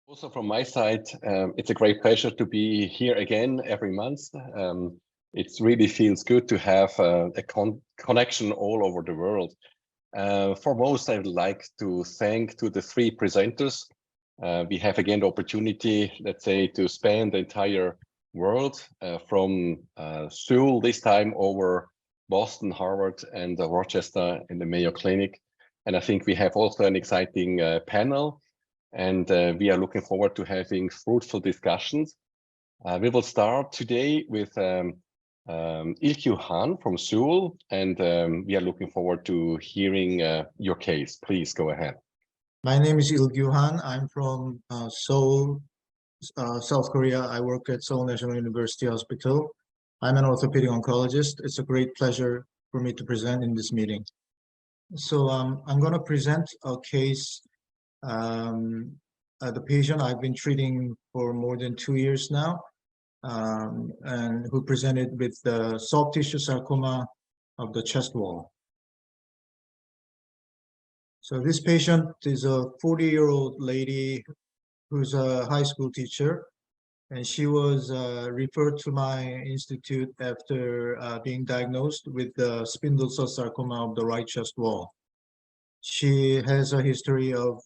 Also from my side, it's a great pleasure to be here again every month. It really feels good to have a connection all over the world. Foremost, I would like to thank to the three presenters. We have again the opportunity, let's say, to span the entire world from Seoul this time over Boston, Harvard, and Rochester in the Mayo Clinic. And I think we have also an exciting panel. And we are looking forward to having fruitful discussions. We will start today with Ilkyu Han from Seoul, and we are looking forward to hearing your case. Please go ahead. My name is Ilkyu Han. I'm from Seoul, South Korea. I work at Seoul National University Hospital. I'm an orthopedic oncologist. It's a great pleasure for me to present in this meeting. So I'm going to present a case. The patient I've been treating for more than 2 years now, and who presented with the soft tissue sarcoma of the chest wall. So this patient is a 40-year-old lady who's a high school teacher, and she was referred to my institute after being diagnosed with the spindle cell sarcoma of the right chest wall. She has a history of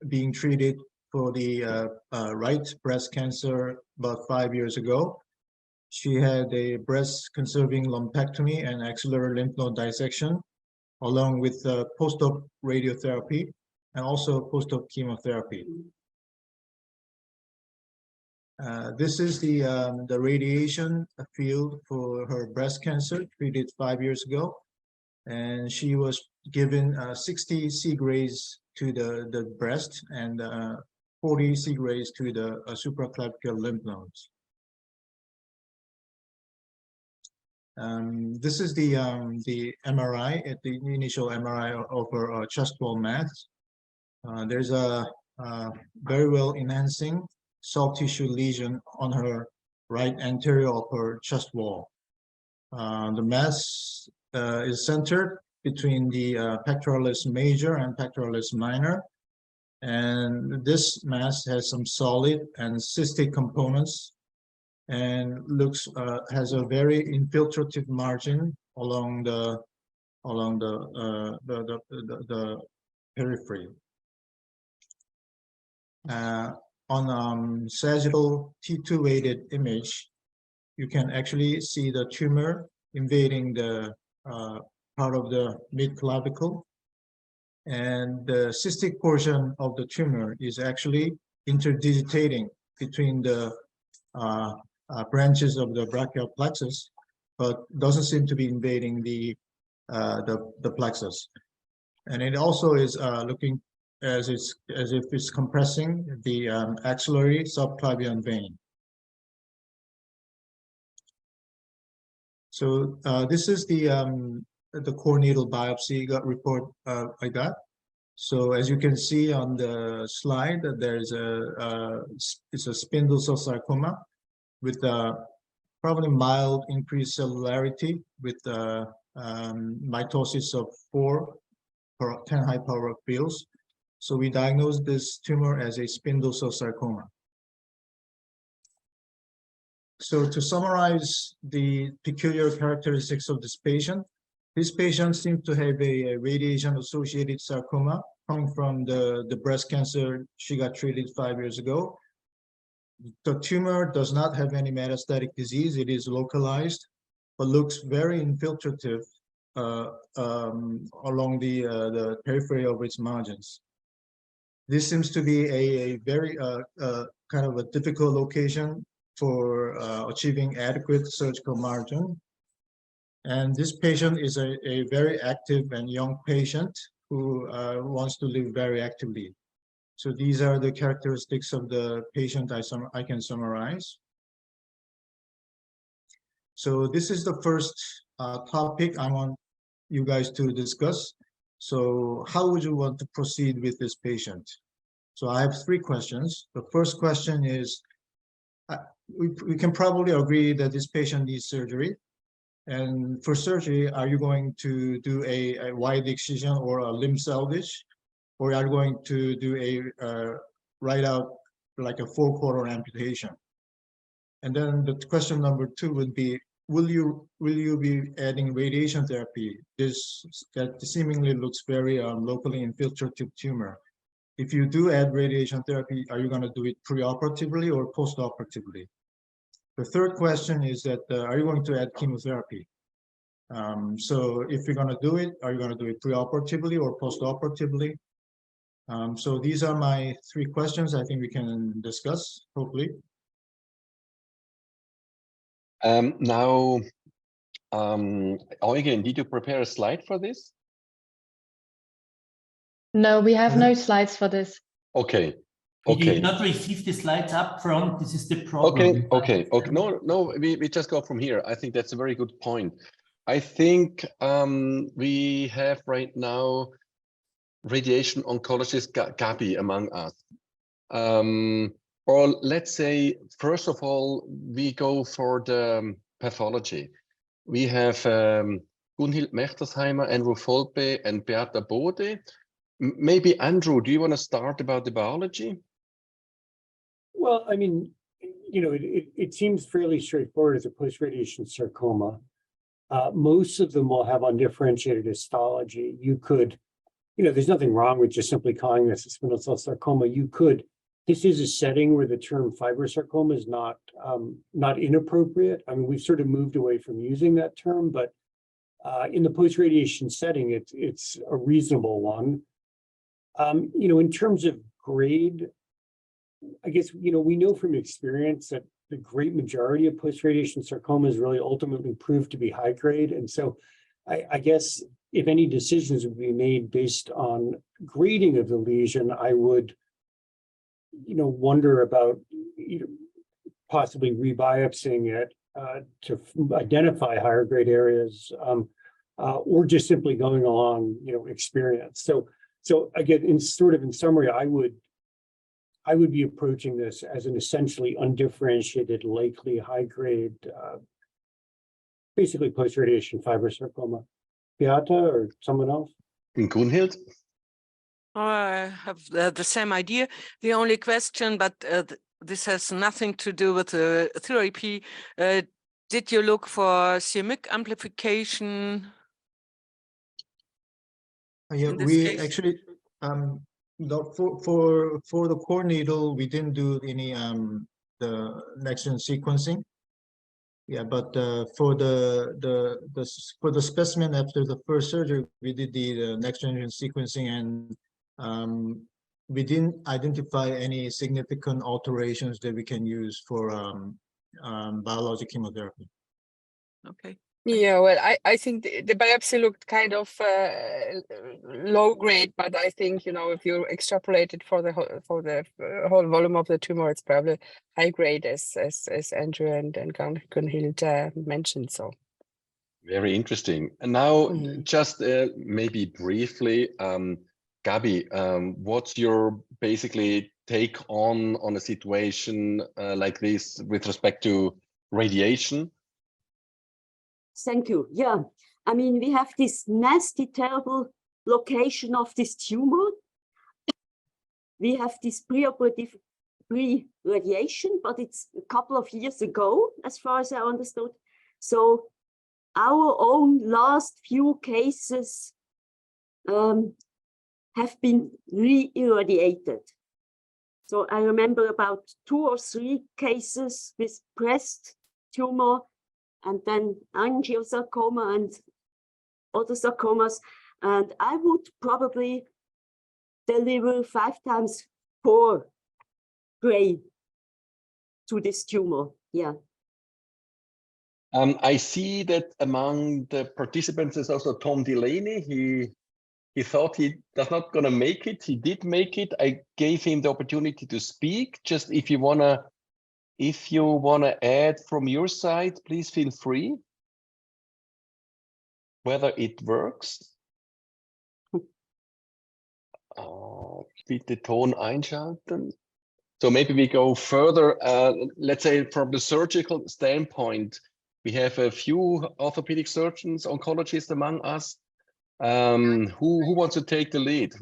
being treated for the right breast cancer about 5 years ago. She had a breast conserving lumpectomy and axillary lymph node dissection, along with post-op radiotherapy and also post-op chemotherapy. This is the radiation field for her breast cancer treated 5 years ago. And she was given 60 C-grays to the breast and 40 C-grays to the supraclavicular lymph nodes. This is the MRI, at the initial MRI of her chest wall mass. There's a very well enhancing soft tissue lesion on her right anterior of her chest wall. The mass is centered between the pectoralis major and pectoralis minor. And this mass has some solid and cystic components and has a very infiltrative margin along the periphery. On sagittal T2 weighted image, you can actually see the tumor invading the part of the mid clavicle, and the cystic portion of the tumor is actually interdigitating between the branches of the brachial plexus, but doesn't seem to be invading the plexus. And it also is looking as if it's compressing the axillary subclavian vein. So this is the core needle biopsy report I got. So as you can see on the slide, there's it's a spindle cell sarcoma with probably mild increased cellularity with mitosis of 4 per 10 high power fields. So we diagnosed this tumor as a spindle cell sarcoma. So to summarize the peculiar characteristics of this patient seems to have a radiation-associated sarcoma coming from the breast cancer she got treated 5 years ago. The tumor does not have any metastatic disease. It is localized, but looks very infiltrative along the periphery of its margins. This seems to be a very kind of a difficult location for achieving adequate surgical margin. And this patient is a very active and young patient who wants to live very actively. So these are the characteristics of the patient I can summarize. So this is the first topic I want you guys to discuss. So how would you want to proceed with this patient? So I have 3 questions. The first question is, we can probably agree that this patient needs surgery. And for surgery, are you going to do a wide excision or a limb salvage? Or are you going to do a right out like a 4-quarter amputation. And then the question number 2 would be, will you be adding radiation therapy? That seemingly looks very locally infiltrative tumor. If you do add radiation therapy, are you going to do it preoperatively or postoperatively? The third question is that are you going to add chemotherapy? So if you're going to do it, are you going to do it preoperatively or postoperatively? So these are my 3 questions I think we can discuss, hopefully. Now, Eugen, did you prepare a slide for this? No, we have no slides for this. Okay. We did not receive the slides up front. This is the Okay. problem. No, we just go from here. I think that's a very good point. I think we have right now radiation oncologist Gabi among us. Or let's say, first of all, we go for the pathology. We have Gunhild Mechtersheimer, Andrew Folpe, and Beata Bode. Maybe Andrew, do you want to start about the biology? Well, I mean, you know, it seems fairly straightforward as a post-radiation sarcoma. Most of them will have undifferentiated histology. You could, you know, there's nothing wrong with just simply calling this a spindle cell sarcoma. This is a setting where the term fibrosarcoma is not inappropriate. I mean, we've sort of moved away from using that term, but in the post-radiation setting, it's a reasonable one. You know, in terms of grade, I guess, you know, we know from experience that the great majority of post-radiation sarcomas really ultimately prove to be high grade. And so I guess if any decisions would be made based on grading of the lesion, I would, you know, wonder about, you know, possibly rebiopsying it to identify higher grade areas, or just simply going along, you know, experience. So again, in summary, I would be approaching this as an essentially undifferentiated, likely high grade, basically post-radiation fibrosarcoma. Beata or someone else? In Gunhild? I have the same idea. The only question, but this has nothing to do with the therapy. Did you look for CMYC amplification? Yeah, we actually for the core needle, we didn't do any the next-gen sequencing. Yeah, but for the specimen after the first surgery, we did the next-generation sequencing, and we didn't identify any significant alterations that we can use for biologic chemotherapy. Okay. Yeah, well, I think the biopsy looked kind of low grade, but I think, you know, if you extrapolate it for the whole volume of the tumor, it's probably high grade, as Andrew and Gunhild mentioned. So very interesting. And now, just maybe briefly, Gabi, what's your basically take on a situation like this with respect to radiation? Thank you. Yeah, I mean, we have this nasty, terrible location of this tumor. We have this pre-operative pre-radiation, but it's a couple of years ago, as far as I understood. So our own last few cases have been re-irradiated. So I remember about 2 or 3 cases with breast tumor, and then angiosarcoma and other sarcomas. And I would probably deliver 5 times 4 gray to this tumor. Yeah. I see that among the participants is also Tom Delaney. He thought he does not gonna make it. He did make it. I gave him the opportunity to speak. Just if you wanna add from your side, please feel free. Whether it works. Bitte Ton einschalten. So maybe we go further. Let's say from the surgical standpoint, we have a few orthopedic surgeons, oncologists among us. Who wants to take the lead?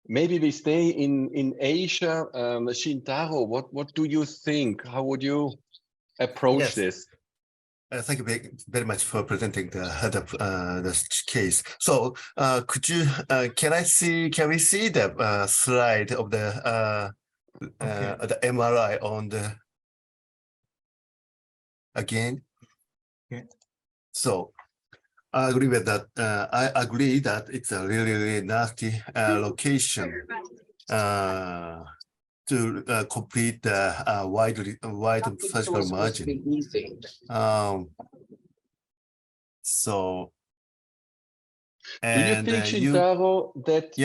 maybe we stay in Asia. Shintaro, what do you think? How would you approach this? Thank you very much for presenting the case. So, can we see the slide of the MRI on the again? Okay. So, I agree with that. I agree that it's a really nasty location to complete the wide surgical margin. So, do you think, Shintaro, that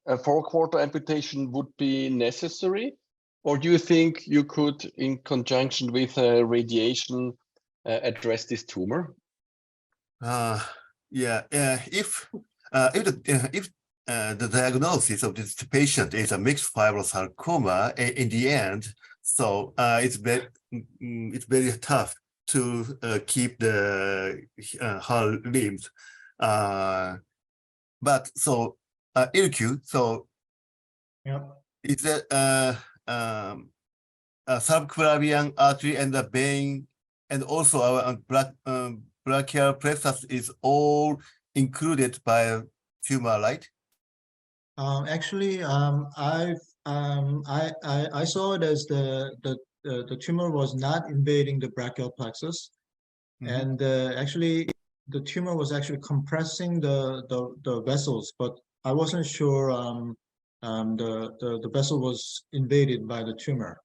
a 4/4 amputation would be necessary, or do you think you could, in conjunction with radiation, address this tumor? If the diagnosis of this patient is a mixed fibrosarcoma in the end, so it's very tough to keep the her limbs. But so Ilkyu, so is that subclavian artery and the vein, and also our brachial plexus is all included by tumor, right? Actually, I saw it as the tumor was not invading the brachial plexus, and actually the tumor was actually compressing the vessels, but I wasn't sure the vessel was invaded by the tumor,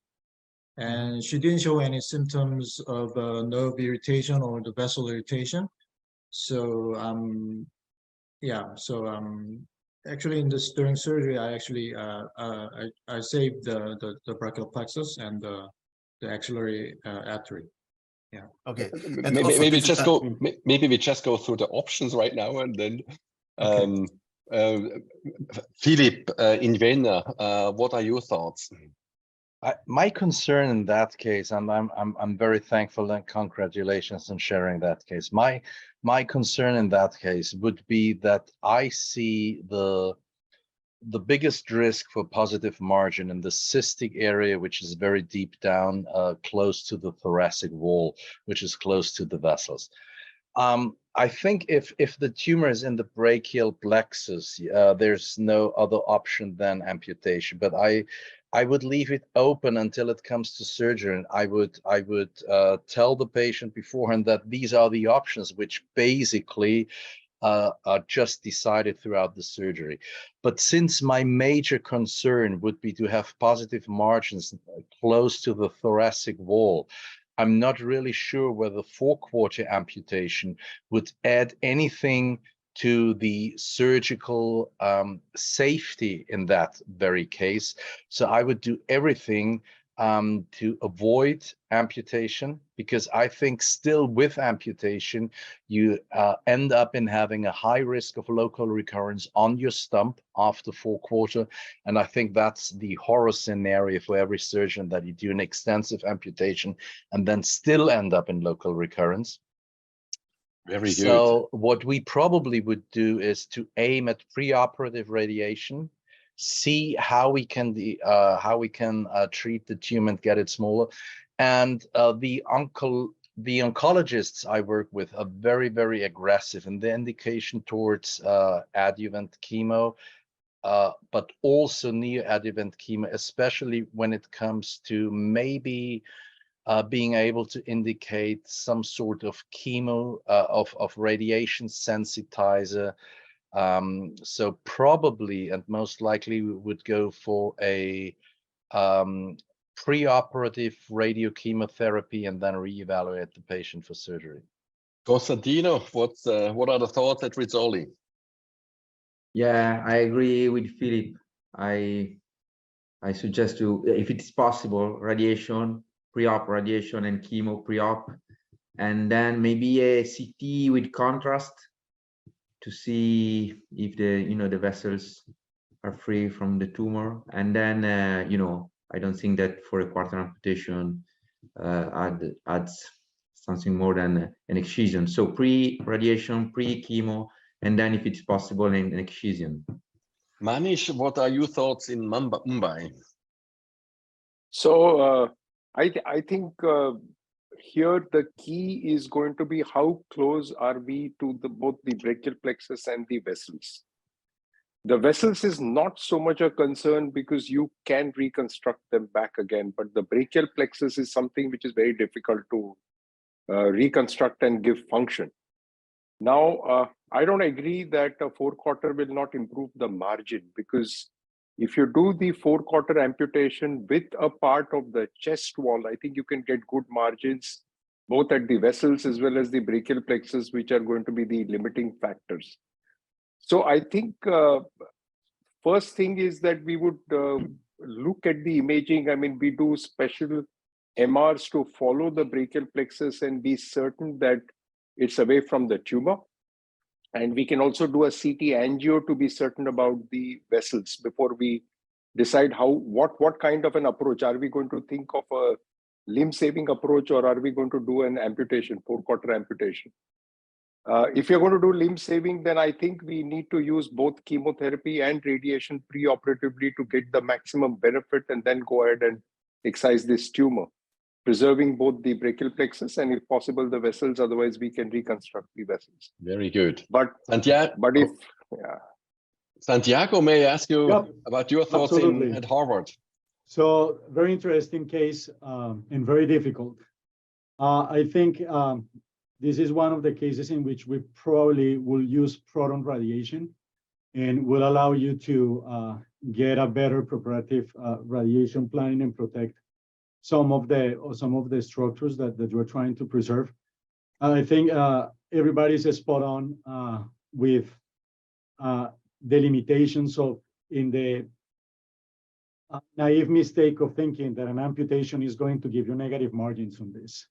and she didn't show any symptoms of nerve irritation or the vessel irritation. So actually during surgery, I actually I saved the brachial plexus and the axillary artery. Yeah. Okay. And maybe we just go through the options right now, and then Philip in Vienna, what are your thoughts? My concern in that case, and I'm very thankful and congratulations on sharing that case. My concern in that case would be that I see the biggest risk for positive margin in the cystic area, which is very deep down, close to the thoracic wall, which is close to the vessels. I think if the tumor is in the brachial plexus, there's no other option than amputation. But I would leave it open until it comes to surgery. And I would tell the patient beforehand that these are the options, which basically are just decided throughout the surgery. But since my major concern would be to have positive margins close to the thoracic wall, I'm not really sure whether 4/4 amputation would add anything to the surgical safety in that very case. So I would do everything to avoid amputation, because I think still with amputation, you end up in having a high risk of local recurrence on your stump after 4/4. And I think that's the horror scenario for every surgeon, that you do an extensive amputation and then still end up in local recurrence. Very good. So what we probably would do is to aim at preoperative radiation, see how we can treat the tumor and get it smaller. And the oncologists I work with are very, very aggressive in the indication towards adjuvant chemo, but also neoadjuvant chemo, especially when it comes to maybe being able to indicate some sort of chemo, of radiation sensitizer. So probably and most likely we would go for a preoperative radiochemotherapy and then reevaluate the patient for surgery. Constantino, what are the thoughts at Rizzoli? Yeah, I agree with Philip. I suggest to, if it's possible, radiation, pre-op radiation and chemo pre-op, and then maybe a CT with contrast to see if the vessels are free from the tumor. And then I don't think that for a 4/4 amputation adds something more than an excision. So pre-radiation, pre-chemo, and then if it's possible, an excision. Manish, what are your thoughts in Mumbai? So I think here the key is going to be how close are we to both the brachial plexus and the vessels. The vessels is not so much a concern because you can reconstruct them back again, but the brachial plexus is something which is very difficult to reconstruct and give function. Now, I don't agree that a 4-quarter will not improve the margin, because if you do the 4-quarter amputation with a part of the chest wall, I think you can get good margins both at the vessels as well as the brachial plexus, which are going to be the limiting factors. So I think first thing is that we would look at the imaging. I mean, we do special MRs to follow the brachial plexus and be certain that it's away from the tumor. And we can also do a CT angio to be certain about the vessels before we decide what kind of an approach. Are we going to think of a limb saving approach, or are we going to do an amputation, 4-quarter amputation? If you're going to do limb saving, then I think we need to use both chemotherapy and radiation preoperatively to get the maximum benefit, and then go ahead and excise this tumor, preserving both the brachial plexus and, if possible, the vessels. Otherwise, we can reconstruct the vessels. Very good. But Santiago, Santiago, may I ask you about your thoughts at Harvard? So very interesting case and very difficult. I think this is one of the cases in which we probably will use proton radiation and will allow you to get a better preparative radiation planning and protect some of the structures that you're trying to preserve. I think everybody's spot on with the limitations of in the naive mistake of thinking that an amputation is going to give you negative margins on this.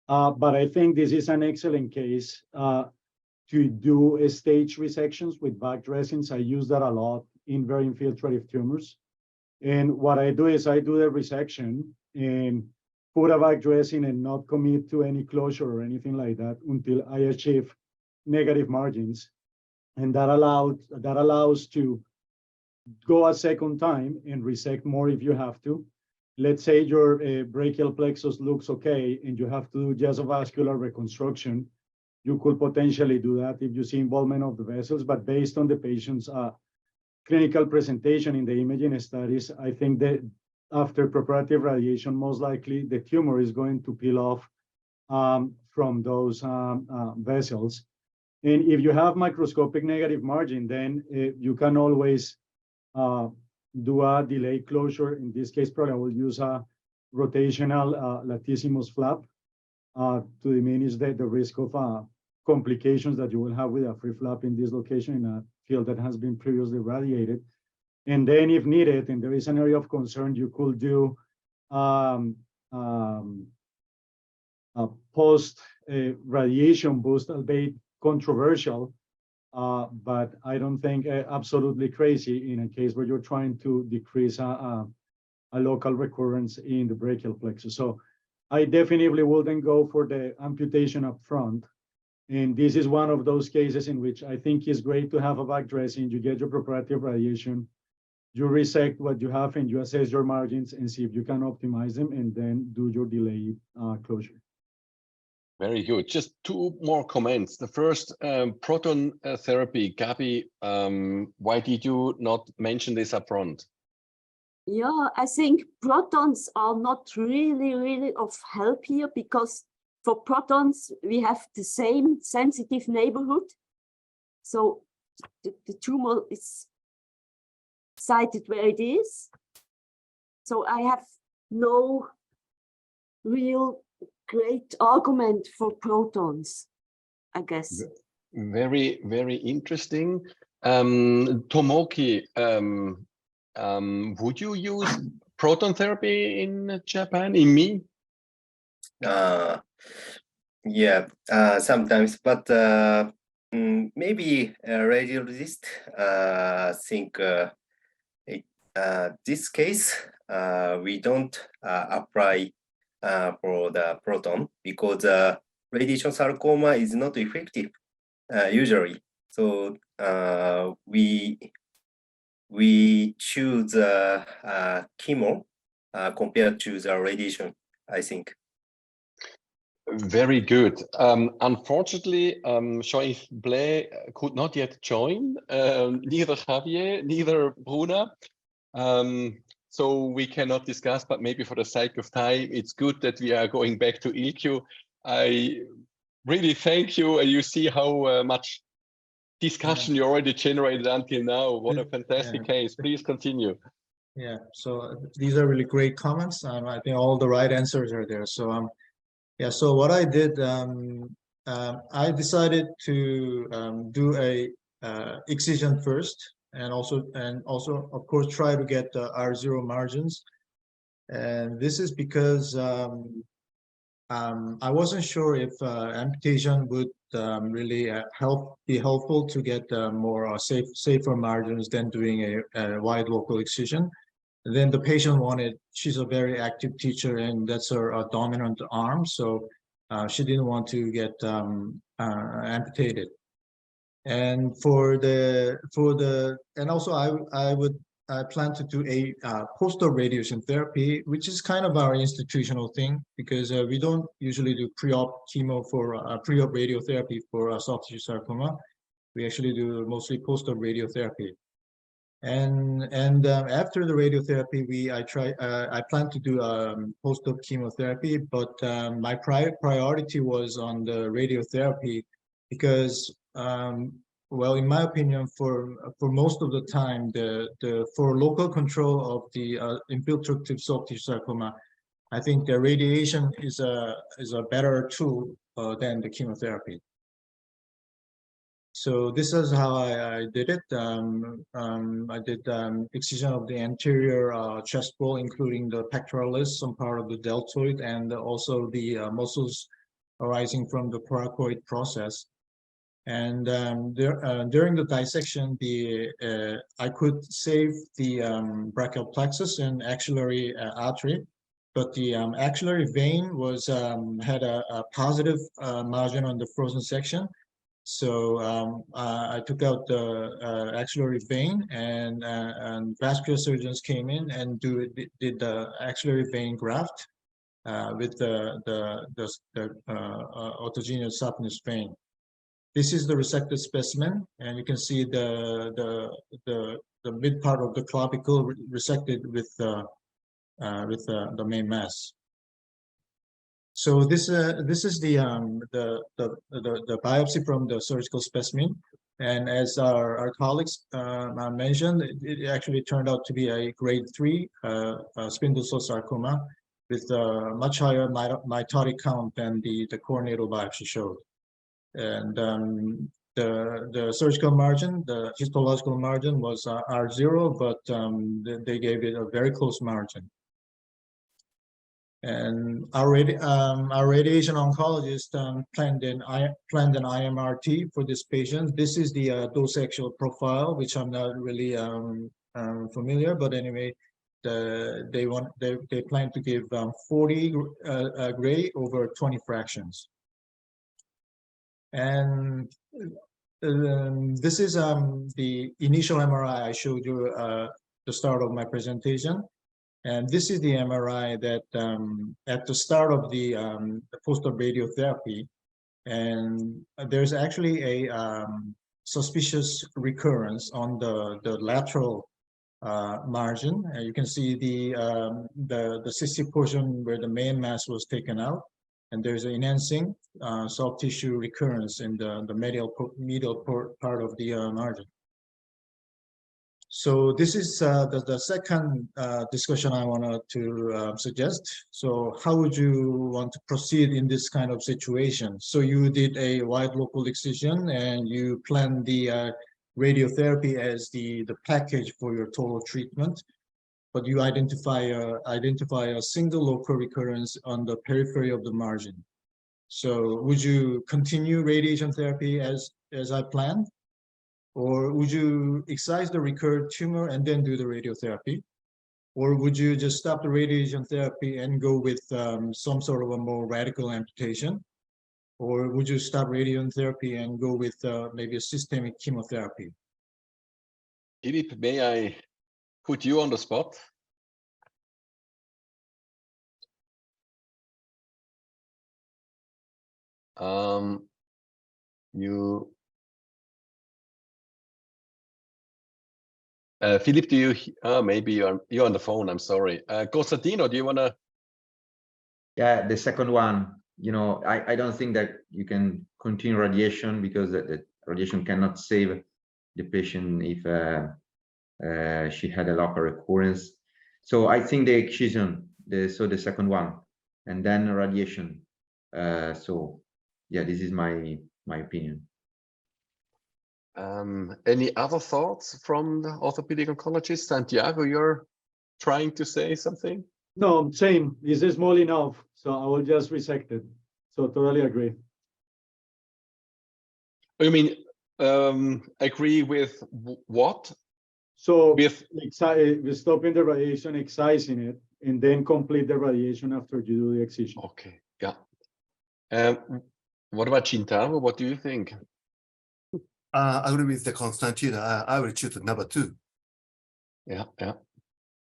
But I think this is an excellent case to do stage resections with back dressings. I use that a lot in very infiltrative tumors. And what I do is I do the resection and put a back dressing and not commit to any closure or anything like that until I achieve negative margins. And that allows to go a second time and resect more if you have to. Let's say your brachial plexus looks okay and you have to do just a vascular reconstruction. You could potentially do that if you see involvement of the vessels, but based on the patient's clinical presentation in the imaging studies, I think that after preparative radiation, most likely the tumor is going to peel off from those vessels. And if you have microscopic negative margin, then you can always do a delayed closure. In this case, probably I will use a rotational latissimus flap to diminish the risk of complications that you will have with a free flap in this location in a field that has been previously radiated. And then if needed, and there is an area of concern, you could do a post radiation boost, albeit controversial, but I don't think absolutely crazy in a case where you're trying to decrease a local recurrence in the brachial plexus. So I definitely wouldn't go for the amputation up front. And this is one of those cases in which I think it's great to have a back dressing. You get your preparative radiation, you resect what you have, and you assess your margins and see if you can optimize them, and then do your delayed closure. Very good. Just two more comments. The first, proton therapy. Gabi, why did you not mention this up front? Yeah, I think protons are not really of help here, because for protons, we have the same sensitive neighborhood. So the tumor is sited where it is. So I have no real great argument for protons, I guess. Very, very interesting. Tomoki, would you use proton therapy in Japan, in me? Yeah, sometimes, but maybe radiologist think this case we don't apply for the proton, because radiation sarcoma is not effective usually. So we we choose chemo compared to the radiation, I think. Very good. Unfortunately, Jean-Yves Blais could not yet join, neither Javier, neither Bruno. So we cannot discuss, but maybe for the sake of time, it's good that we are going back to Ilkyu. I really thank you, and you see how much discussion you already generated until now. What a fantastic case. Please continue. Yeah, so these are really great comments. I think all the right answers are there. So yeah, so what I did, I decided to do a excision first, and also of course try to get the R0 margins. And this is because I wasn't sure if amputation would really be helpful to get more safer margins than doing a wide local excision. And then the patient she's a very active teacher, and that's her dominant arm, so she didn't want to get amputated. And and also I plan to do a post-op radiation therapy, which is kind of our institutional thing, because we don't usually do pre-op chemo for pre-op radiotherapy for soft tissue sarcoma. We actually do mostly post-op radiotherapy. And after the radiotherapy, I plan to do post-op chemotherapy, but my priority was on the radiotherapy because well, in my opinion, for most of the time, for local control of the infiltrative soft tissue sarcoma, I think the radiation is a better tool than the chemotherapy. So this is how I did it. I did excision of the anterior chest wall, including the pectoralis, some part of the deltoid, and also the muscles arising from the coracoid process. And during the dissection, I could save the brachial plexus and axillary artery, but the axillary vein had a positive margin on the frozen section. So I took out the axillary vein, and vascular surgeons came in and did the axillary vein graft with the autogenous saphenous vein. This is the resected specimen, and you can see the mid part of the clavicle resected with the main mass. So this is the biopsy from the surgical specimen, and as our colleagues mentioned, it actually turned out to be a grade 3 spindle cell sarcoma with a much higher mitotic count than the core natal biopsy showed. And the surgical margin, the histological margin was R0, but they gave it a very close margin. And our radiation oncologist planned an IMRT for this patient. This is the dose actual profile, which I'm not really familiar, but anyway, they plan to give 40 gray over 20 fractions. And this is the initial MRI I showed you the start of my presentation. And this is the MRI that at the start of the post-op radiotherapy, and there's actually a suspicious recurrence on the lateral margin. You can see the cystic portion where the main mass was taken out, and there's an enhancing soft tissue recurrence in the medial part of the margin. So this is the second discussion I wanted to suggest. So how would you want to proceed in this kind of situation? So you did a wide local excision, and you planned the radiotherapy as the package for your total treatment, but you identify a single local recurrence on the periphery of the margin. So would you continue radiation therapy as I planned? Or would you excise the recurred tumor and then do the radiotherapy? Or would you just stop the radiation therapy and go with some sort of a more radical amputation? Or would you stop radiation therapy and go with maybe a systemic chemotherapy? Philippe, may I put you on the spot? Philippe, do you? Maybe you're on the phone. I'm sorry. Costantino, do you want to? Yeah, the second one. You know, I don't think that you can continue radiation because the radiation cannot save the patient if she had a local recurrence. So I think the excision, the second one, and then radiation. So yeah, this is my opinion. Any other thoughts from the orthopedic oncologist? Santiago, you're trying to say something? No, same. This is small enough, so I will just resect it. So totally agree. You mean agree with what? So with stopping the radiation, excising it, and then complete the radiation after you do the excision. Okay, yeah. What about Chintaro? What do you think? I agree with the Constantino. I will choose number 2. Yeah.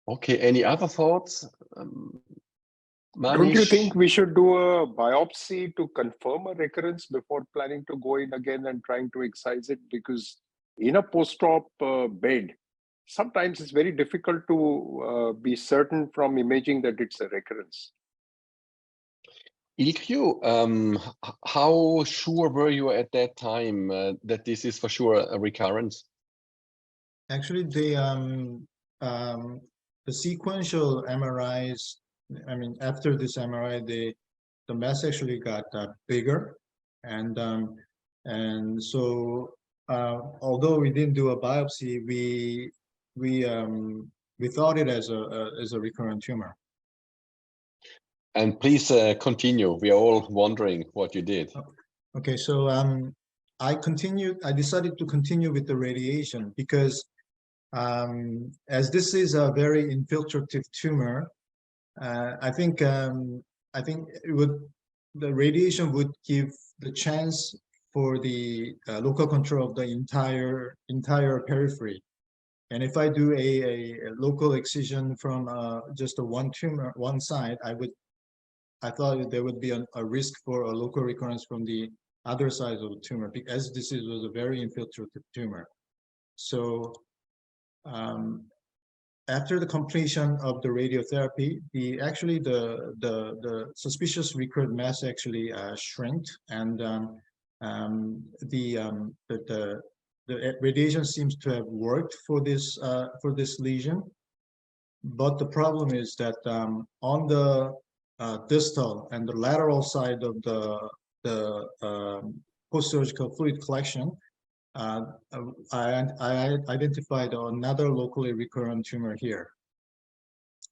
Okay, any other thoughts? Don't you think we should do a biopsy to confirm a recurrence before planning to go in again and trying to excise it? Because in a post-op bed, sometimes it's very difficult to be certain from imaging that it's a recurrence. Ilkyu, how sure were you at that time that this is for sure a recurrence? Actually, the sequential MRIs, I mean, after this MRI, the mass actually got bigger, and so although we didn't do a biopsy, we thought it as a recurrent tumor. And please continue. We are all wondering what you did. Okay, so I decided to continue with the radiation because as this is a very infiltrative tumor, I think the radiation would give the chance for the local control of the entire periphery. And if I do a local excision from just one side, I thought there would be a risk for a local recurrence from the other side of the tumor, because this was a very infiltrative tumor. So after the completion of the radiotherapy, the suspicious recurrent mass actually shrank, and the radiation seems to have worked for this lesion. But the problem is that on the distal and the lateral side of the post-surgical fluid collection, I identified another locally recurrent tumor here.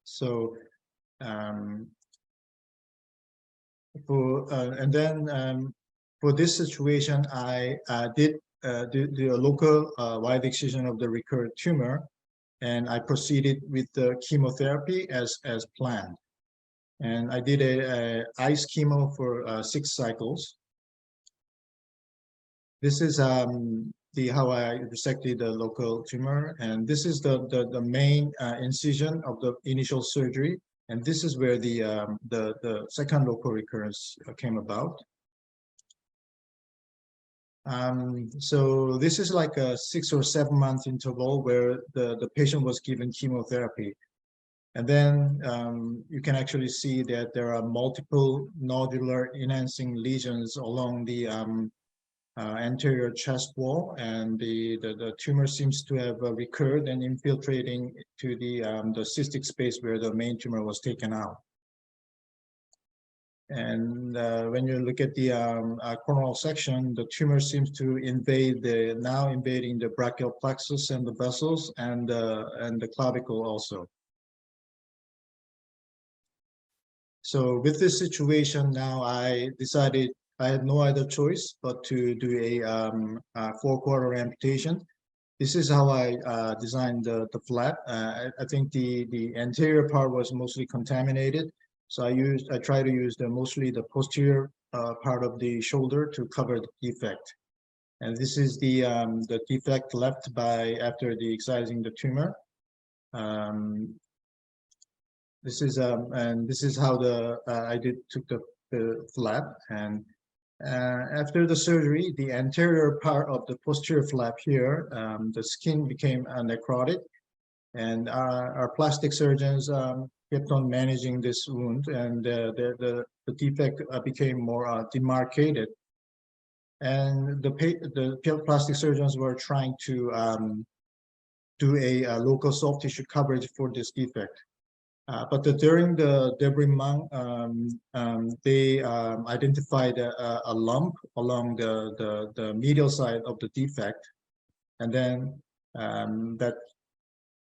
So for this situation, I did do a local wide excision of the recurrent tumor, and I proceeded with the chemotherapy as planned. And I did a ICE chemo for 6 cycles. This is how I resected the local tumor, and this is the main incision of the initial surgery, and this is where the second local recurrence came about. So this is like a 6 or 7 month interval where the patient was given chemotherapy. And then you can actually see that there are multiple nodular enhancing lesions along the anterior chest wall, and the tumor seems to have recurred and infiltrating to the cystic space where the main tumor was taken out. And when you look at the coronal section, the tumor seems to invading the brachial plexus and the vessels and the clavicle also. So with this situation now, I decided I had no other choice but to do a 4-quarter amputation. This is how I designed the flap. I think the anterior part was mostly contaminated, so I try to use mostly the posterior part of the shoulder to cover the defect. And this is the defect left by after the excising the tumor. This is and this is how I took the flap, and after the surgery, the anterior part of the posterior flap here, the skin became necrotic, and our plastic surgeons kept on managing this wound, and the defect became more demarcated. And the plastic surgeons were trying to do a local soft tissue coverage for this defect. But during the debridement, they identified a lump along the medial side of the defect, and then that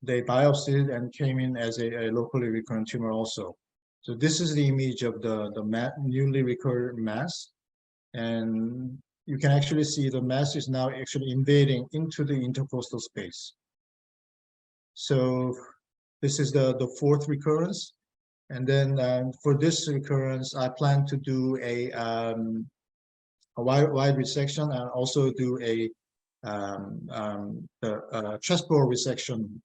they biopsied and came in as a locally recurrent tumor also. So this is the image of the newly recurrent mass, and you can actually see the mass is now actually invading into the intercostal space. So this is the fourth recurrence, and then for this recurrence, I plan to do a wide resection and also do a chest bore resection.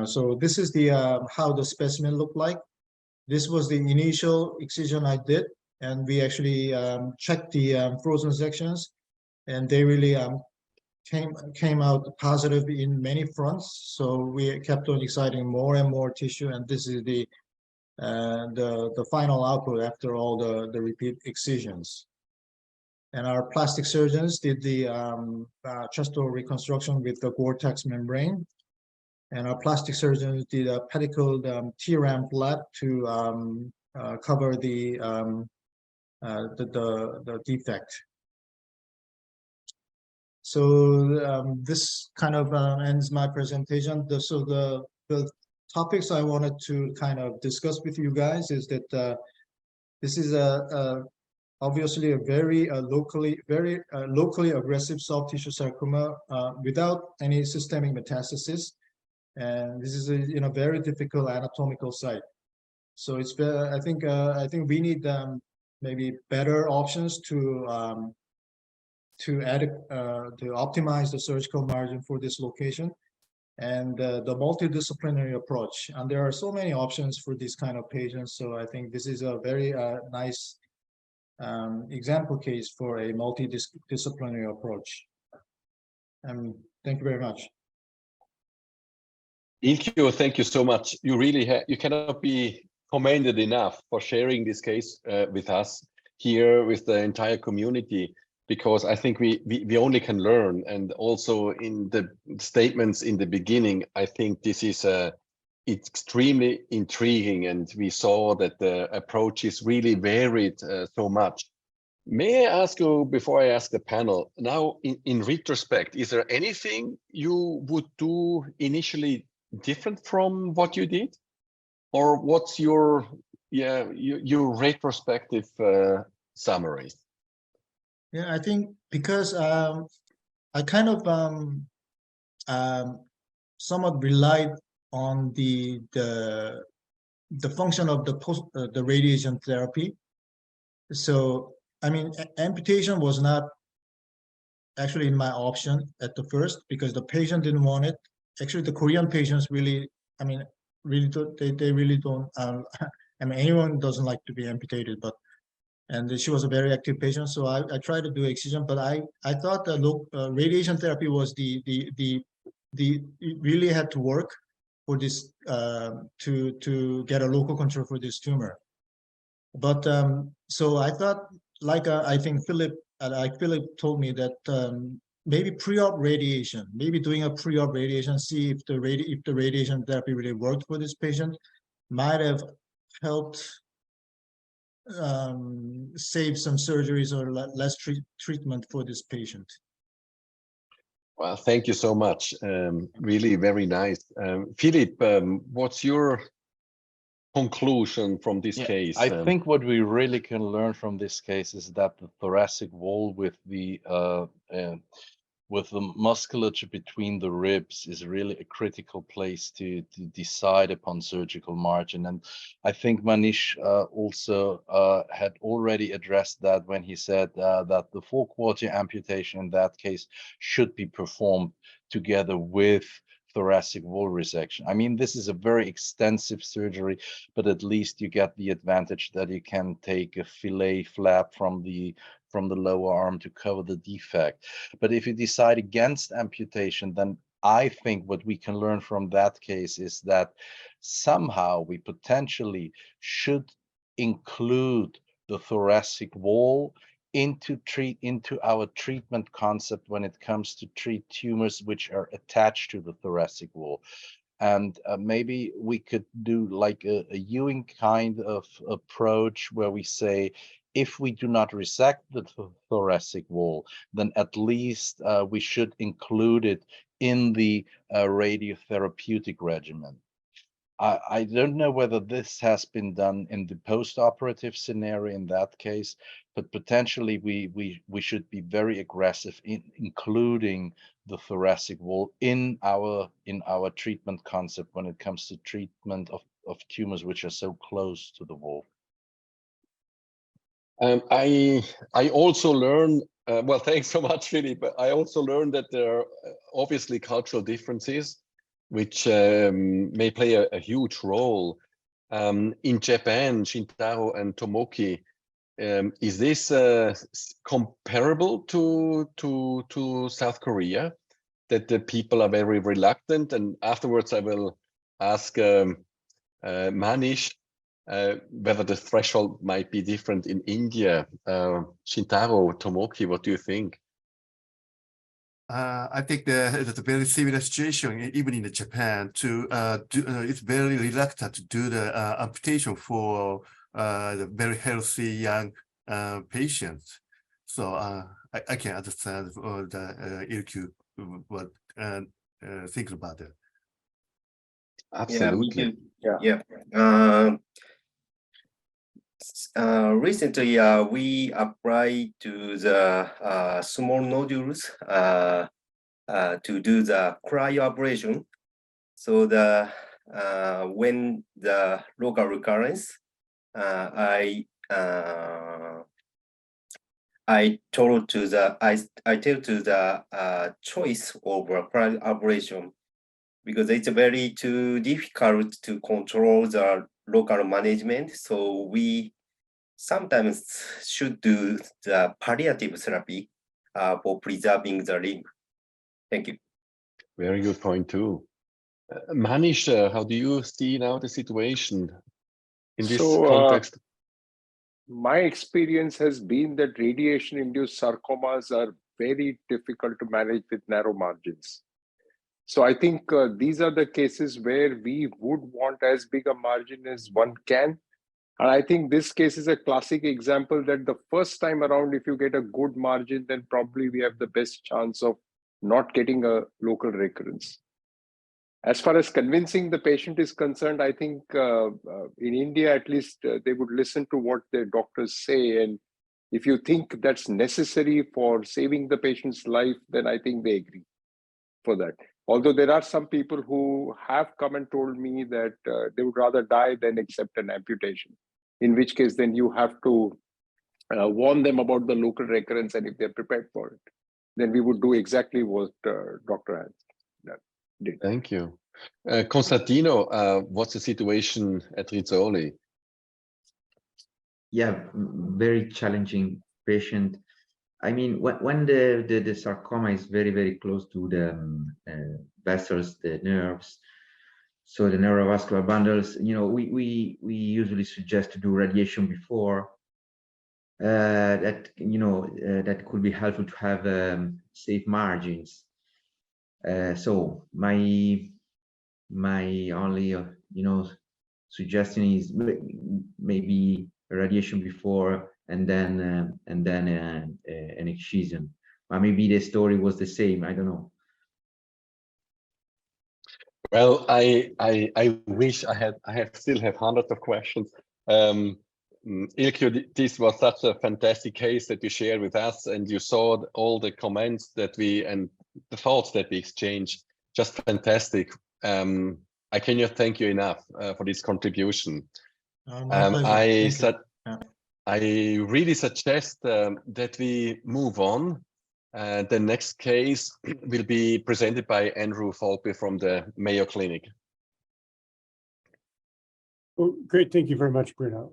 So this is the how the specimen looked like. This was the initial excision I did, and we actually checked the frozen sections, and they really came out positive in many fronts. So we kept on exciting more and more tissue, and this is the final output after all the repeat excisions. And our plastic surgeons did the chest wall reconstruction with the Gore-Tex membrane, and our plastic surgeons did a pedicled TRAM flap to cover the defect. So this kind of ends my presentation. So the topics I wanted to kind of discuss with you guys is that this is obviously a very locally aggressive soft tissue sarcoma without any systemic metastasis, and this is a very difficult anatomical site. So it's I think we need maybe better options to optimize the surgical margin for this location, and the multidisciplinary approach. And there are so many options for this kind of patients. So I think this is a very nice example case for a multidisciplinary approach. Thank you very much. Ilkyu, thank you so much. You really you cannot be commended enough for sharing this case with us here, with the entire community, because I think we only can learn. And also in the statements in the beginning, I think this is it's extremely intriguing, and we saw that the approach is really varied so much. May I ask you, before I ask the panel, now in retrospect, is there anything you would do initially different from what you did? Or what's your retrospective summary? Yeah, I think because I kind of somewhat relied on the function of the radiation therapy. So I mean, amputation was not actually in my option at the first, because the patient didn't want it. Actually, the Korean patients really, I mean, they really don't. I mean, anyone doesn't like to be amputated, but. And she was a very active patient, so I tried to do excision, but I thought that radiation therapy was it really had to work for this to get a local control for this tumor. But so I thought, like I think Philip told me that maybe pre-op radiation, maybe doing a pre-op radiation, see if the radiation therapy really worked for this patient, might have helped save some surgeries or less treatment for this patient. Well, thank you so much. Really very nice. Philip, what's your conclusion from this case? I think what we really can learn from this case is that the thoracic wall with the the musculature between the ribs is really a critical place to decide upon surgical margin. And I think Manish also had already addressed that when he said that the 4-quarter amputation in that case should be performed together with thoracic wall resection. I mean, this is a very extensive surgery, but at least you get the advantage that you can take a fillet flap from the lower arm to cover the defect. But if you decide against amputation, then I think what we can learn from that case is that somehow we potentially should include the thoracic wall into our treatment concept when it comes to treat tumors which are attached to the thoracic wall. And maybe we could do like a Ewing kind of approach where we say, if we do not resect the thoracic wall, then at least we should include it in the radiotherapeutic regimen. I don't know whether this has been done in the post-operative scenario in that case, but potentially we should be very aggressive in including the thoracic wall in our treatment concept when it comes to treatment of tumors which are so close to the wall. I also learned, well, thanks so much, Philip. I also learned that there are obviously cultural differences which may play a huge role. In Japan, Shintaro and Tomoki, is this comparable to South Korea, that the people are very reluctant? And afterwards I will ask Manish whether the threshold might be different in India. Shintaro, Tomoki, what do you think? I think it's a very similar situation, even in Japan. It's very reluctant to do the amputation for the very healthy young patients. So I can understand the Ilkyu what think about it. Absolutely. Recently, we applied to the small nodules to do the cryoablation. So when the local recurrence, I tell to the choice of cryoablation because it's very too difficult to control the local management. So we sometimes should do the palliative therapy for preserving the limb. Thank you. Very good point too. Manish, how do you see now the situation in this context? My experience has been that radiation-induced sarcomas are very difficult to manage with narrow margins. So I think these are the cases where we would want as big a margin as one can. And I think this case is a classic example that the first time around, if you get a good margin, then probably we have the best chance of not getting a local recurrence. As far as convincing the patient is concerned, I think in India, at least they would listen to what their doctors say. And if you think that's necessary for saving the patient's life, then I think they agree for that. Although there are some people who have come and told me that they would rather die than accept an amputation, in which case then you have to warn them about the local recurrence, and if they're prepared for it, then we would do exactly what Dr. Hans did. Thank you. Constantino, what's the situation at Rizzoli? Yeah, very challenging patient. I mean, when the sarcoma is very, very close to the vessels, the nerves, so the neurovascular bundles, you know, we usually suggest to do radiation before. That, you know, that could be helpful to have safe margins. So my only, you know, suggestion is maybe radiation before and then an excision. But maybe the story was the same. I don't know. Well, I wish I still have hundreds of questions. Ilkyu, this was such a fantastic case that you shared with us, and you saw all the comments that we and the thoughts that we exchange, just fantastic. I cannot thank you enough for this contribution. My pleasure. I really suggest that we move on. The next case will be presented by Andrew Folpe from the Mayo Clinic. Well, great, thank you very much, Bruno.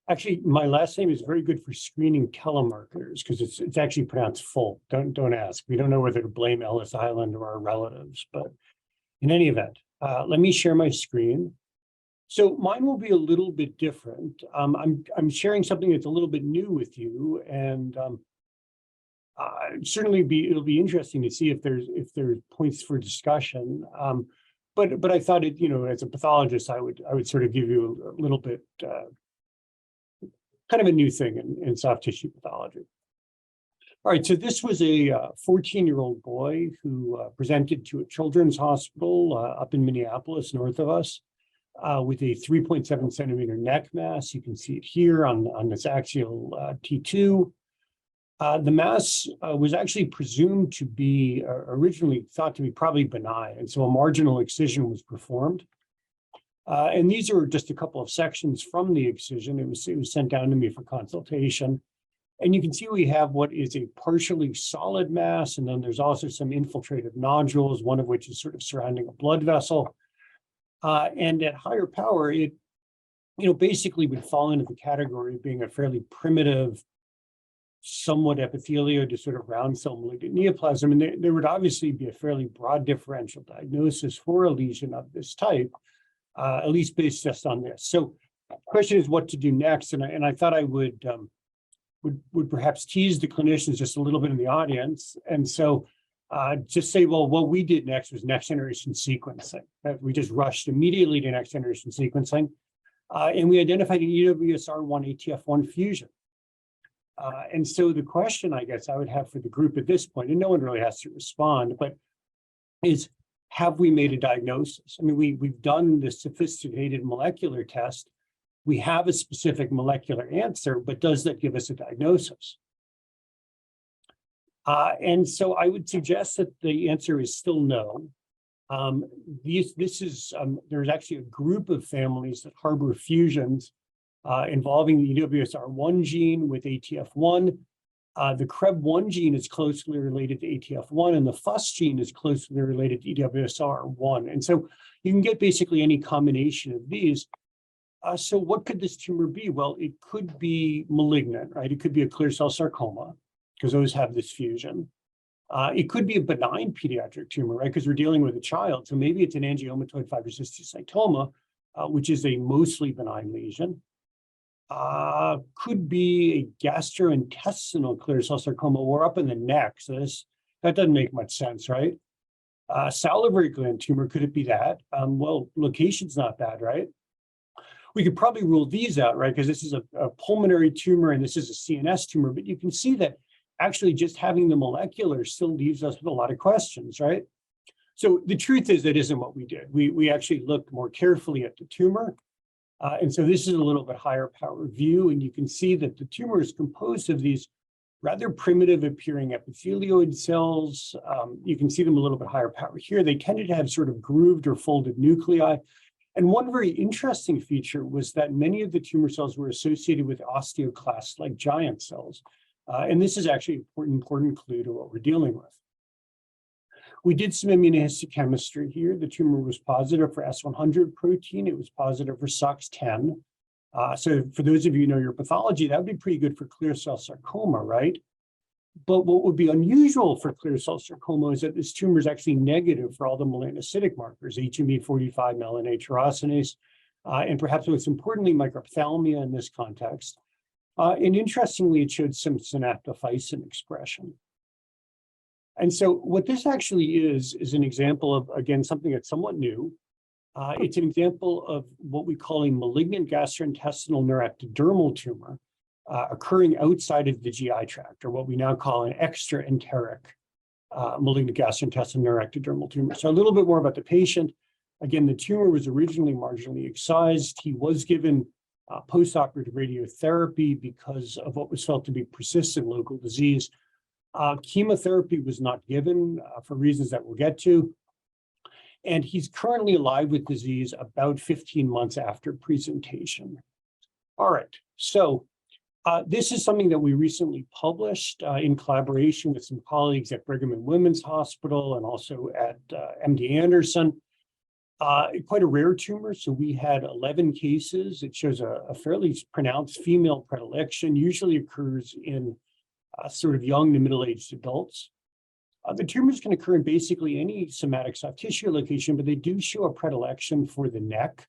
Actually, my last name is very good for screening telemarketers because it's actually pronounced Folpe. Don't ask. We don't know whether to blame Ellis Island or our relatives, but in any event, let me share my screen. So mine will be a little bit different. I'm sharing something that's a little bit new with you, and certainly it'll be interesting to see if there's points for discussion. But I thought it, as a pathologist, I would sort of give you a little bit kind of a new thing in soft tissue pathology. All right, so this was a 14-year-old boy who presented to a children's hospital up in Minneapolis, north of us, with a 3.7 centimeter neck mass. You can see it here on this axial T2. The mass was actually presumed to be originally thought to be probably benign, and so a marginal excision was performed. And these are just a couple of sections from the excision. It was sent down to me for consultation. And you can see we have what is a partially solid mass, and then there's also some infiltrative nodules, one of which is sort of surrounding a blood vessel. And at higher power, it basically would fall into the category of being a fairly primitive, somewhat epithelial to sort of round cell malignant neoplasm. And there would obviously be a fairly broad differential diagnosis for a lesion of this type, at least based just on this. So the question is what to do next. And I thought I would perhaps tease the clinicians just a little bit in the audience. And so just say, well, what we did next was next generation sequencing. We just rushed immediately to next generation sequencing. And we identified an EWSR1 ATF1 fusion. And so the question I guess I would have for the group at this point, and no one really has to respond, but is, have we made a diagnosis? I mean, we've done this sophisticated molecular test. We have a specific molecular answer, but does that give us a diagnosis? And so I would suggest that the answer is still no. There's actually a group of families that harbor fusions involving the EWSR1 gene with ATF1. The CREB1 gene is closely related to ATF1, and the FUS gene is closely related to EWSR1. And so you can get basically any combination of these. So what could this tumor be? Well, it could be malignant, right? It could be a clear cell sarcoma, because those have this fusion. It could be a benign pediatric tumor, right? Because we're dealing with a child. So maybe it's an angiomatoid fibrocystic which is a mostly benign lesion. Could be a gastrointestinal clear cell sarcoma or up in the neck. So that doesn't make much sense, right? Salivary gland tumor, could it be that? Well, location's not bad, right? We could probably rule these out, right? Because this is a pulmonary tumor and this is a CNS tumor, but you can see that actually just having the molecular still leaves us with a lot of questions, right? So the truth is that isn't what we did. We actually looked more carefully at the tumor. And so this is a little bit higher power view, and you can see that the tumor is composed of these rather primitive appearing epithelioid cells. You can see them a little bit higher power here. They tended to have sort of grooved or folded nuclei. And one very interesting feature was that many of the tumor cells were associated with osteoclasts like giant cells. And this is actually an important clue to what we're dealing with. We did some immunohistochemistry here. The tumor was positive for S100 protein. It was positive for SOX10. So for those of you who know your pathology, that would be pretty good for clear cell sarcoma, right? But what would be unusual for clear cell sarcoma is that this tumor is actually negative for all the melanocytic markers, HME45, melanate tyrosinase, and perhaps most importantly, microphthalmia in this context. And interestingly, it showed some synaptophysin expression. And so what this actually is an example of, again, something that's somewhat new. It's an example of what we call a malignant gastrointestinal neuroectodermal tumor occurring outside of the GI tract, or what we now call an extraenteric malignant gastrointestinal neuroectodermal tumor. So a little bit more about the patient. Again, the tumor was originally marginally excised. He was given postoperative radiotherapy because of what was felt to be persistent local disease. Chemotherapy was not given for reasons that we'll get to. And he's currently alive with disease about 15 months after presentation. All right, so this is something that we recently published in collaboration with some colleagues at Brigham and Women's Hospital and also at MD Anderson. Quite a rare tumor, so we had 11 cases. It shows a fairly pronounced female predilection, usually occurs in sort of young to middle-aged adults. The tumors can occur in basically any somatic soft tissue location, but they do show a predilection for the neck.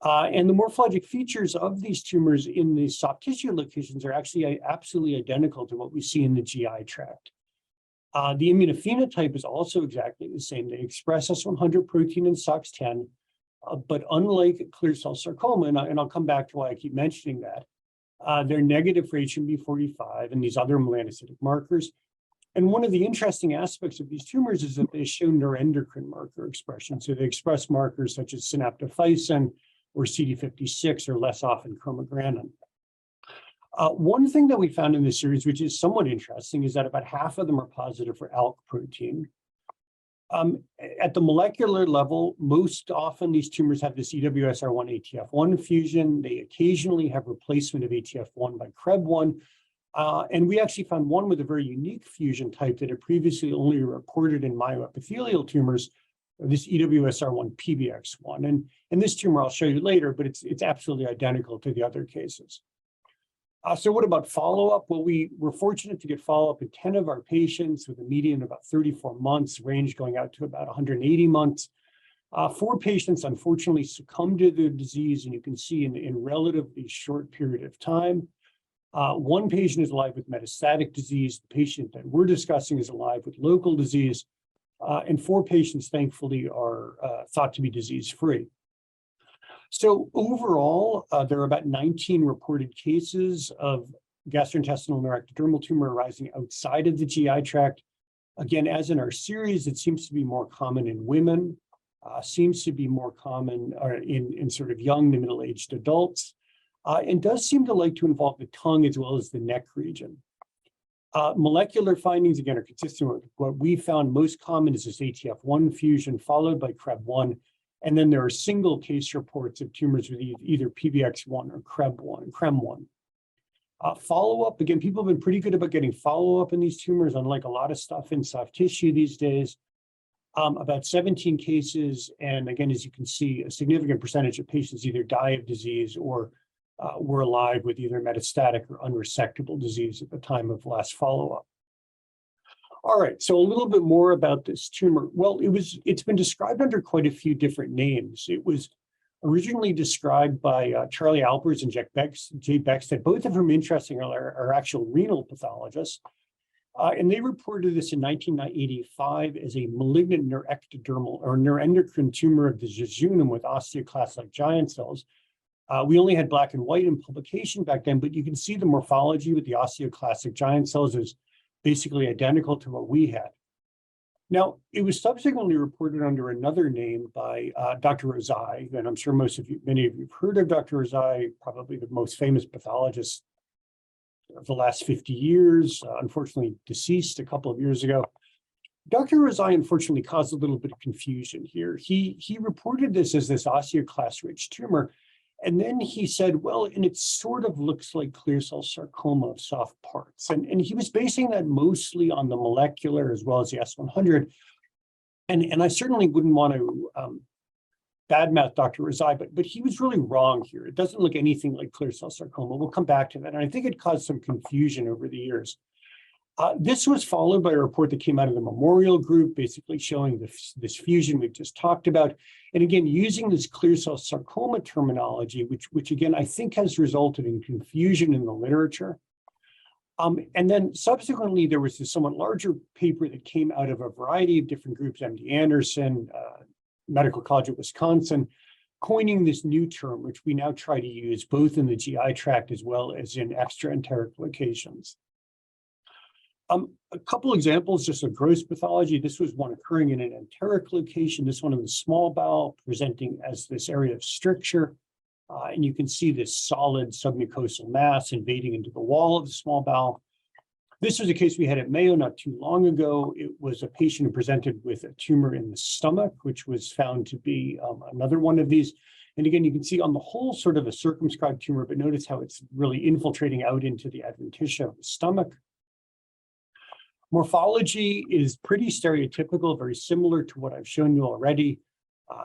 And the morphologic features of these tumors in the soft tissue locations are actually absolutely identical to what we see in the GI tract. The immunophenotype is also exactly the same. They express S100 protein and SOX10, but unlike clear cell sarcoma, and I'll come back to why I keep mentioning that, they're negative for HMB45 and these other melanocytic markers. And one of the interesting aspects of these tumors is that they show neuroendocrine marker expression. So they express markers such as synaptophysin or CD56 or less often chromogranin. One thing that we found in this series, which is somewhat interesting, is that about half of them are positive for ALK protein. At the molecular level, most often these tumors have this EWSR1 ATF1 fusion. They occasionally have replacement of ATF1 by CREB1. And we actually found one with a very unique fusion type that had previously only reported in myoepithelial tumors, this EWSR1 PBX1. And this tumor I'll show you later, but it's absolutely identical to the other cases. So what about follow-up? Well, we were fortunate to get follow-up in 10 of our patients with a median of about 34 months, range going out to about 180 months. 4 patients unfortunately succumbed to the disease, and you can see in relatively short period of time. 1 patient is alive with metastatic disease. The patient that we're discussing is alive with local disease. And 4 patients, thankfully, are thought to be disease-free. So overall, there are about 19 reported cases of gastrointestinal neuroectodermal tumor arising outside of the GI tract. Again, as in our series, it seems to be more common in women, seems to be more common in sort of young to middle-aged adults, and does seem to like to involve the tongue as well as the neck region. Molecular findings, again, are consistent with what we found. Most common is this ATF1 fusion followed by CREB1. And then there are single case reports of tumors with either PBX1 or CREM1. Follow-up, again, people have been pretty good about getting follow-up in these tumors, unlike a lot of stuff in soft tissue these days. About 17 cases, and again, as you can see, a significant percentage of patients either die of disease or were alive with either metastatic or unresectable disease at the time of last follow-up. All right, so a little bit more about this tumor. Well, it's been described under quite a few different names. It was originally described by Charlie Alpers and Jay Beckstead, both of whom, interestingly, are actual renal pathologists. And they reported this in 1985 as a malignant neuroectodermal or neuroendocrine tumor of the jejunum with osteoclast-like giant cells. We only had black and white in publication back then, but you can see the morphology with the osteoclastic giant cells is basically identical to what we had. Now, it was subsequently reported under another name by Dr. Rozai, and I'm sure many of you have heard of Dr. Rozai, probably the most famous pathologist of the last 50 years, unfortunately deceased a couple of years ago. Dr. Rozai unfortunately caused a little bit of confusion here. He reported this as this osteoclast-rich tumor, and then he said, well, and it sort of looks like clear cell sarcoma of soft parts. And he was basing that mostly on the molecular as well as the S100. And I certainly wouldn't want to badmouth Dr. Rozai, but he was really wrong here. It doesn't look anything like clear cell sarcoma. We'll come back to that. And I think it caused some confusion over the years. This was followed by a report that came out of the Memorial Group, basically showing this fusion we've just talked about. And again, using this clear cell sarcoma terminology, which again, I think has resulted in confusion in the literature. And then subsequently, there was this somewhat larger paper that came out of a variety of different groups, MD Anderson, Medical College of Wisconsin, coining this new term, which we now try to use both in the GI tract as well as in extraenteric locations. A couple examples just of gross pathology. This was one occurring in an enteric location, this one in the small bowel, presenting as this area of stricture. And you can see this solid submucosal mass invading into the wall of the small bowel. This was a case we had at Mayo not too long ago. It was a patient who presented with a tumor in the stomach, which was found to be another one of these. And again, you can see on the whole sort of a circumscribed tumor, but notice how it's really infiltrating out into the adventitia of the stomach. Morphology is pretty stereotypical, very similar to what I've shown you already.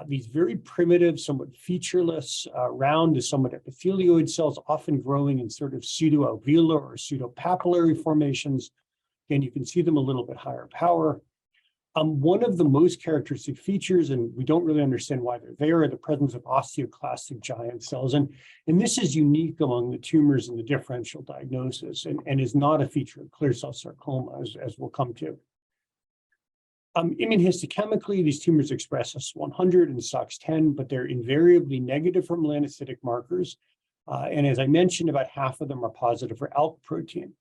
These very primitive, somewhat featureless, round to somewhat epithelioid cells, often growing in sort of pseudo-alveolar or pseudo-papillary formations. Again, you can see them a little bit higher power. One of the most characteristic features, and we don't really understand why they're there, are the presence of osteoclastic giant cells. And this is unique among the tumors in the differential diagnosis and is not a feature of clear cell sarcoma, as we'll come to. Immunohistochemically, these tumors express S100 and SOX10, but they're invariably negative for melanocytic markers. And as I mentioned, about half of them are positive for ALK protein.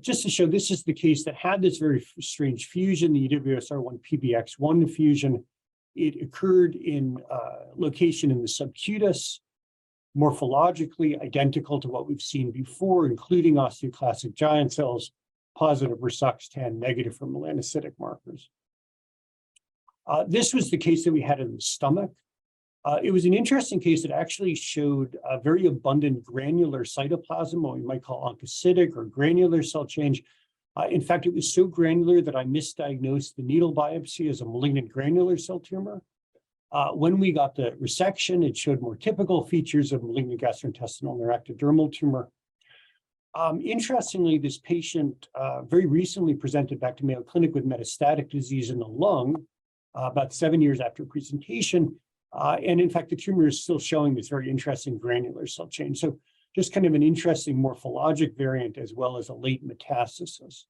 Just to show, this is the case that had this very strange fusion, the EWSR1 PBX1 fusion. It occurred in location in the subcutis, morphologically identical to what we've seen before, including osteoclastic giant cells, positive for SOX10, negative for melanocytic markers. This was the case that we had in the stomach. It was an interesting case that actually showed a very abundant granular cytoplasm, what we might call oncocytic or granular cell change. In fact, it was so granular that I misdiagnosed the needle biopsy as a malignant granular cell tumor. When we got the resection, it showed more typical features of malignant gastrointestinal neuroectodermal tumor. Interestingly, this patient very recently presented back to Mayo Clinic with metastatic disease in the lung, about 7 years after presentation. And in fact, the tumor is still showing this very interesting granular cell change. So just kind of an interesting morphologic variant as well as a late metastasis.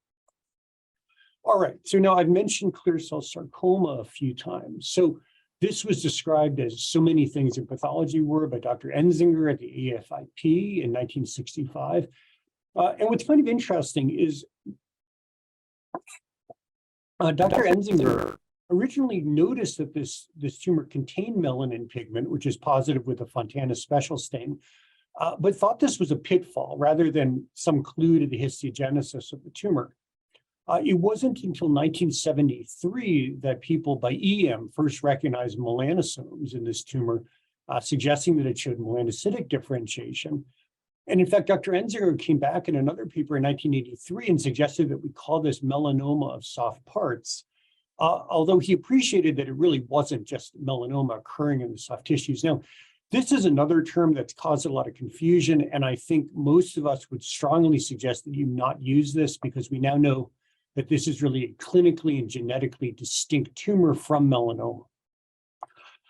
All right, so now I've mentioned clear cell sarcoma a few times. So this was described as so many things in pathology were by Dr. Enzinger at the AFIP in 1965. And what's kind of interesting is Dr. Enzinger originally noticed that this tumor contained melanin pigment, which is positive with a Fontana special stain, but thought this was a pitfall rather than some clue to the histiogenesis of the tumor. It wasn't until 1973 that people by EM first recognized melanosomes in this tumor, suggesting that it showed melanocytic differentiation. And in fact, Dr. Enzinger came back in another paper in 1983 and suggested that we call this melanoma of soft parts, although he appreciated that it really wasn't just melanoma occurring in the soft tissues. Now, this is another term that's caused a lot of confusion, and I think most of us would strongly suggest that you not use this because we now know that this is really a clinically and genetically distinct tumor from melanoma.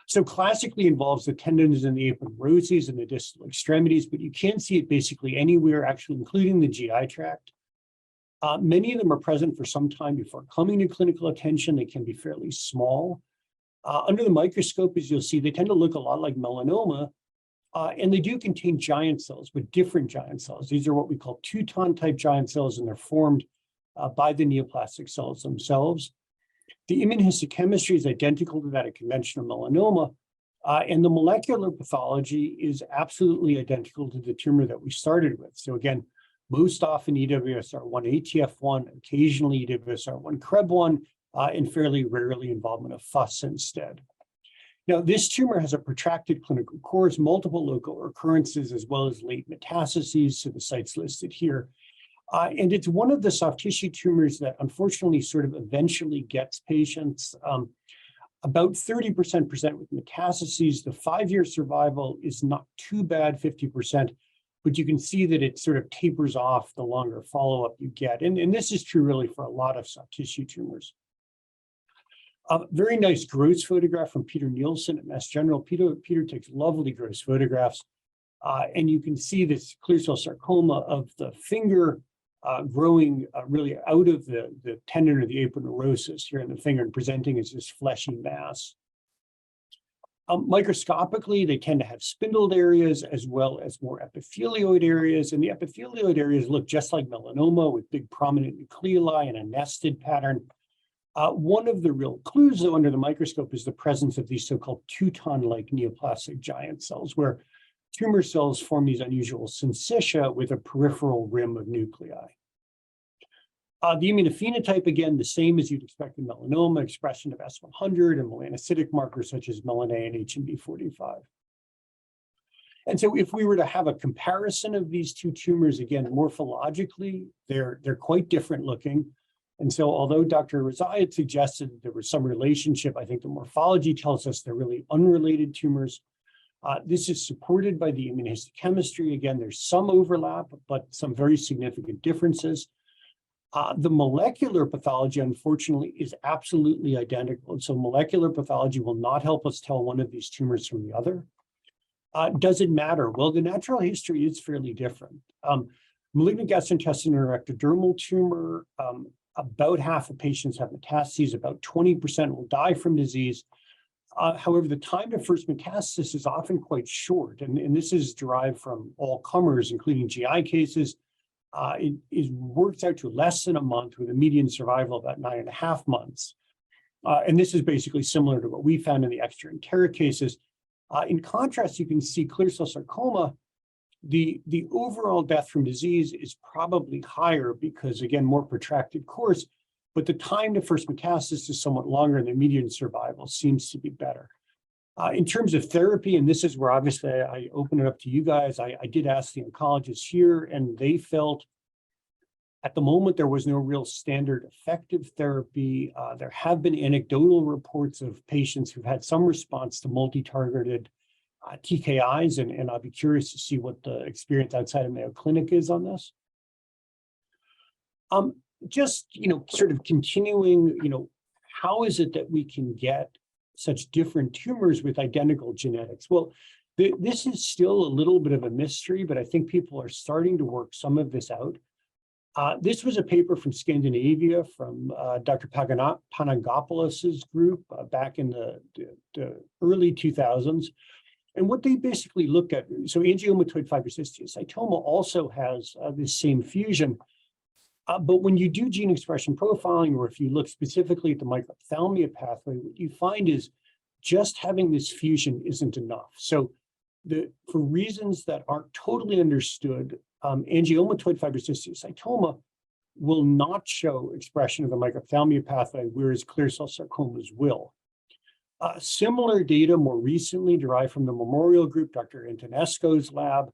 So classically involves the tendons and the aponeuroses and the distal extremities, but you can see it basically anywhere, actually including the GI tract. Many of them are present for some time before coming to clinical attention. They can be fairly small. Under the microscope, as you'll see, they tend to look a lot like melanoma, and they do contain giant cells, but different giant cells. These are what we call Teuton type giant cells, and they're formed by the neoplastic cells themselves. The immunohistochemistry is identical to that of conventional melanoma, and the molecular pathology is absolutely identical to the tumor that we started with. So again, most often EWSR1 ATF1, occasionally EWSR1 CREB1, and fairly rarely involvement of FUS instead. Now, this tumor has a protracted clinical course, multiple local recurrences, as well as late metastases to the sites listed here. And it's one of the soft tissue tumors that unfortunately sort of eventually gets patients. About 30% present with metastases. The 5-year survival is not too bad, 50%, but you can see that it sort of tapers off the longer follow-up you get. And this is true really for a lot of soft tissue tumors. Very nice gross photograph from Peter Nielsen at Mass General. Peter takes lovely gross photographs. And you can see this clear cell sarcoma of the finger growing really out of the tendon or the aponeurosis here in the finger and presenting as this fleshy mass. Microscopically, they tend to have spindled areas as well as more epithelioid areas. And the epithelioid areas look just like melanoma with big prominent nucleoli and a nested pattern. One of the real clues, though, under the microscope is the presence of these so-called Teuton-like neoplastic giant cells, where tumor cells form these unusual syncytia with a peripheral rim of nuclei. The immunophenotype, again, the same as you'd expect in melanoma, expression of S100 and melanocytic markers such as melan-A and HMB45. And so if we were to have a comparison of these two tumors, again, morphologically, they're quite different looking. And so although Dr. Rezai had suggested there was some relationship, I think the morphology tells us they're really unrelated tumors. This is supported by the immunohistochemistry. Again, there's some overlap, but some very significant differences. The molecular pathology, unfortunately, is absolutely identical. And so molecular pathology will not help us tell one of these tumors from the other. Does it matter? Well, the natural history is fairly different. Malignant gastrointestinal or ectodermal tumor, about half of patients have metastases, about 20% will die from disease. However, the time to first metastasis is often quite short, and this is derived from all comers, including GI cases. It works out to less than a month with a median survival of about 9.5 months. And this is basically similar to what we found in the extraenteric cases. In contrast, you can see clear cell sarcoma, the overall death from disease is probably higher because, again, more protracted course, but the time to first metastasis is somewhat longer and the median survival seems to be better. In terms of therapy, and this is where obviously I open it up to you guys, I did ask the oncologists here and they felt at the moment there was no real standard effective therapy. There have been anecdotal reports of patients who've had some response to multi-targeted TKIs, and I'll be curious to see what the experience outside of Mayo Clinic is on this. Just, sort of continuing, how is it that we can get such different tumors with identical genetics? Well, this is still a little bit of a mystery, but I think people are starting to work some of this out. This was a paper from Scandinavia from Dr. Panagopoulos' group back in the early 2000s. And what they basically look at, so angiomatoid fibrous histiocytoma also has this same fusion. But when you do gene expression profiling, or if you look specifically at the microphthalmia pathway, what you find is just having this fusion isn't enough. So for reasons that aren't totally understood, angiomatoid fibrous histiocytoma will not show expression of the microphthalmia pathway, whereas clear cell sarcomas will. Similar data more recently derived from the Memorial Group, Dr. Antonesco's lab,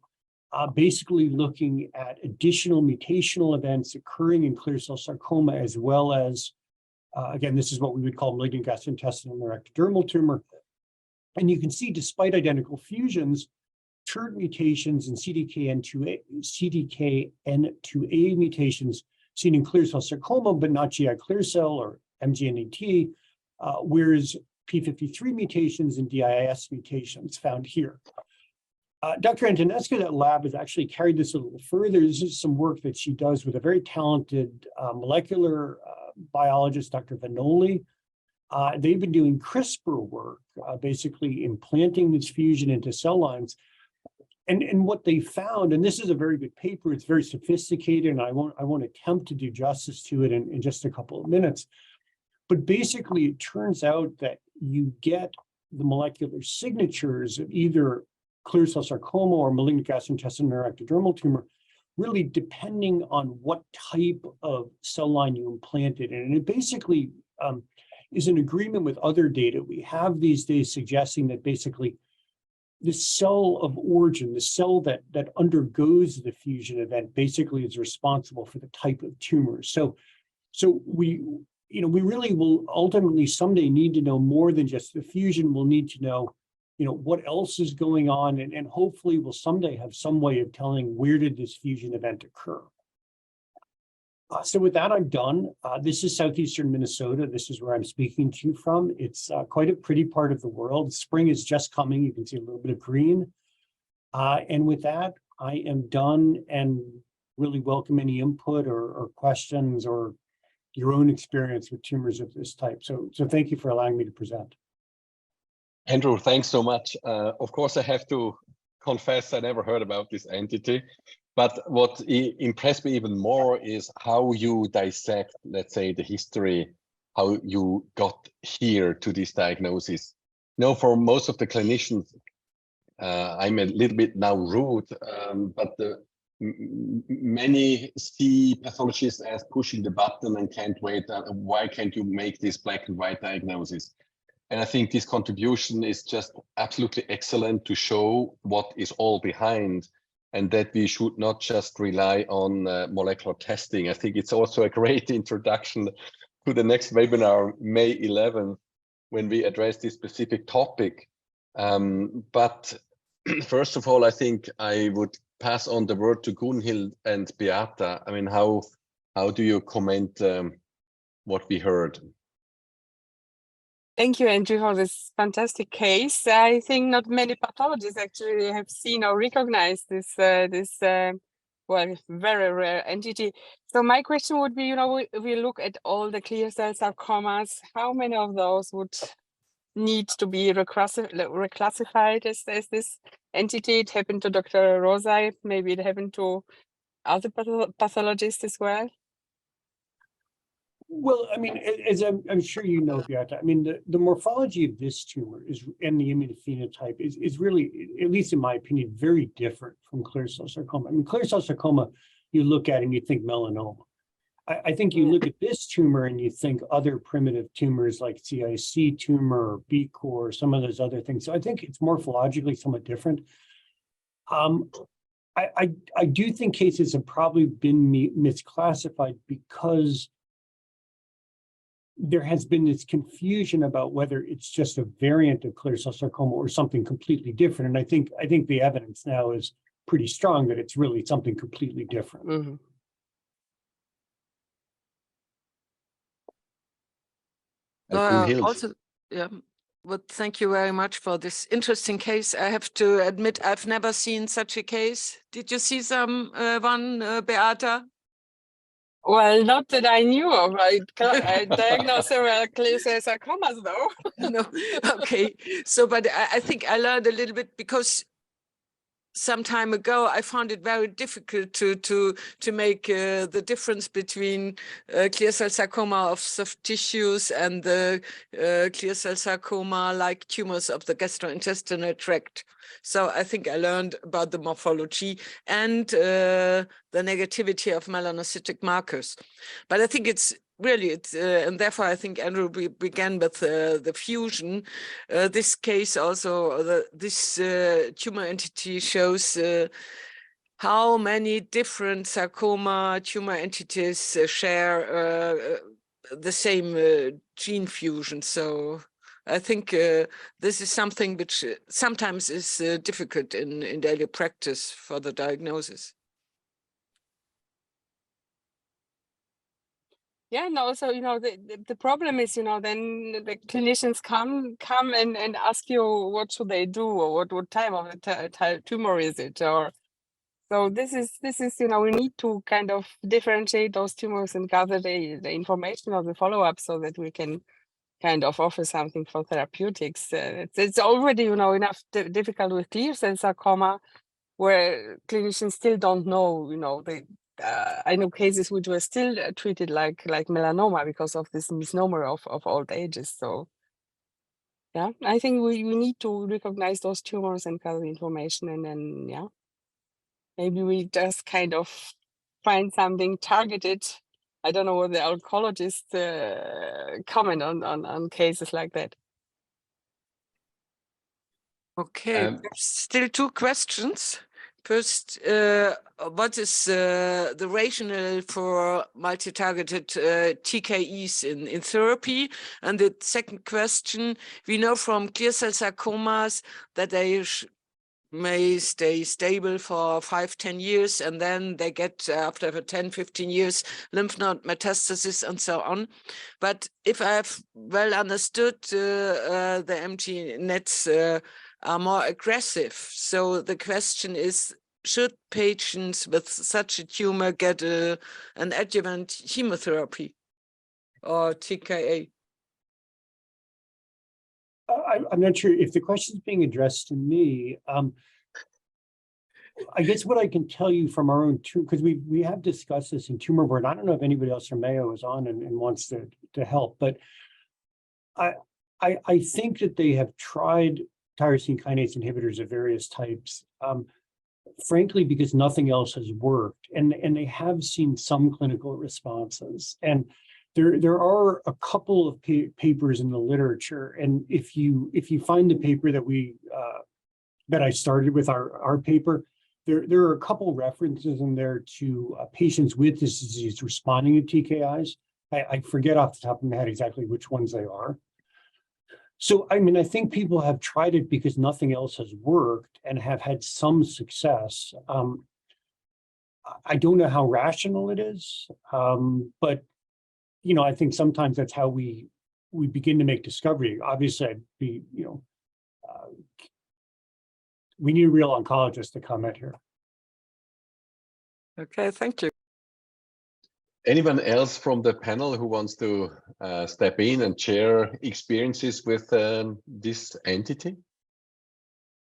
basically looking at additional mutational events occurring in clear cell sarcoma, as well as, again, this is what we would call malignant gastrointestinal or ectodermal tumor. And you can see, despite identical fusions, TERT mutations and CDKN2A mutations seen in clear cell sarcoma, but not GI clear cell or MGNAT, whereas P53 mutations and DIS mutations found here. Dr. Antonescu, that lab has actually carried this a little further. This is some work that she does with a very talented molecular biologist, Dr. Vanoli. They've been doing CRISPR work, basically implanting this fusion into cell lines. And what they found, and this is a very good paper, it's very sophisticated, and I won't attempt to do justice to it in just a couple of minutes. But basically, it turns out that you get the molecular signatures of either clear cell sarcoma or malignant gastrointestinal or ectodermal tumor, really depending on what type of cell line you implanted. And it basically is in agreement with other data we have these days suggesting that basically the cell of origin, the cell that undergoes the fusion event, basically is responsible for the type of tumor. So we really will ultimately someday need to know more than just the fusion. We'll need to know, what else is going on, and hopefully we'll someday have some way of telling where did this fusion event occur. So with that, I'm done. This is southeastern Minnesota. This is where I'm speaking to you from. It's quite a pretty part of the world. Spring is just coming. You can see a little bit of green. And with that, I am done and really welcome any input or questions or your own experience with tumors of this type. So thank you for allowing me to present. Andrew, thanks so much. Of course, I have to confess I never heard about this entity. But what impressed me even more is how you dissect, let's say, the history, how you got here to this diagnosis. For most of the clinicians, I'm a little bit now rude, but many see pathologists as pushing the button and can't wait. Why can't you make this black and white diagnosis? And I think this contribution is just absolutely excellent to show what is all behind, and that we should not just rely on molecular testing. I think it's also a great introduction to the next webinar, May 11th, when we address this specific topic. But first of all, I think I would pass on the word to Gunhild and Beata. I mean, how do you comment what we heard? Thank you, Andrew, for this fantastic case. I think not many pathologists actually have seen or recognized this well, very rare entity. So my question would be, you know, if we look at all the clear cell sarcomas, how many of those would need to be reclassified as this entity? It happened to Dr. Rosa, maybe it happened to other pathologists as well? Well, I mean, as I'm sure you know, Beata, I mean, the morphology of this tumor and the immunophenotype is really, at least in my opinion, very different from clear cell sarcoma. I mean, clear cell sarcoma, you look at and you think melanoma. I think you look at this tumor and you think other primitive tumors like CIC tumor or B-core, some of those other things. So I think it's morphologically somewhat different. I do think cases have probably been misclassified because there has been this confusion about whether it's just a variant of clear cell sarcoma or something completely different. And I think the evidence now is pretty strong that it's really something completely different. Mm-hmm. Also, yeah, but thank you very much for this interesting case. I have to admit, I've never seen such a case. Did you see some one, Beata? Well, not that I knew of. I diagnosed several clear cell sarcomas, though. No, okay. So, but I think I learned a little bit because some time ago I found it very difficult to make the difference between clear cell sarcoma of soft tissues and the clear cell sarcoma like tumors of the gastrointestinal tract. So I think I learned about the morphology and the negativity of melanocytic markers. But I think it's really, and therefore I think Andrew began with the fusion. This case also, this tumor entity shows how many different sarcoma tumor entities share the same gene fusion. So I think this is something which sometimes is difficult in daily practice for the diagnosis. Yeah, no, so, you know, the problem is, you know, then the clinicians come and ask you what should they do or what type of tumor is it, or so this is, you know, we need to kind of differentiate those tumors and gather the information of the follow-up so that we can kind of offer something for therapeutics. It's already, you know, enough difficult with clear cell sarcoma where clinicians still don't know, you know, I know cases which were still treated like melanoma because of this misnomer of old ages. So yeah, I think we need to recognize those tumors and gather the information, and then yeah, maybe we just kind of find something targeted. I don't know what the oncologists comment on cases like that. Okay, still two questions. First, what is the rationale for multi-targeted TKEs in therapy? And the second question, we know from clear cell sarcomas that they may stay stable for 5-10 years, and then they get, after 10-15 years, lymph node metastasis and so on. But if I've well understood, the MT nets are more aggressive. So the question is, should patients with such a tumor get an adjuvant chemotherapy or TKA? I'm not sure if the question is being addressed to me. I guess what I can tell you from our own because we have discussed this in tumor board. I don't know if anybody else from Mayo is on and wants to help, but I think that they have tried tyrosine kinase inhibitors of various types, frankly, because nothing else has worked, and they have seen some clinical responses. And there are a couple of papers in the literature, and if you find the paper that I started with our paper, there are a couple references in there to patients with this disease responding to TKIs. I forget off the top of my head exactly which ones they are. So, I mean, I think people have tried it because nothing else has worked and have had some success. I don't know how rational it is, but, you know, I think sometimes that's how we begin to make discovery. Obviously, we need a real oncologist to comment here. Okay, thank you. Anyone else from the panel who wants to step in and share experiences with this entity?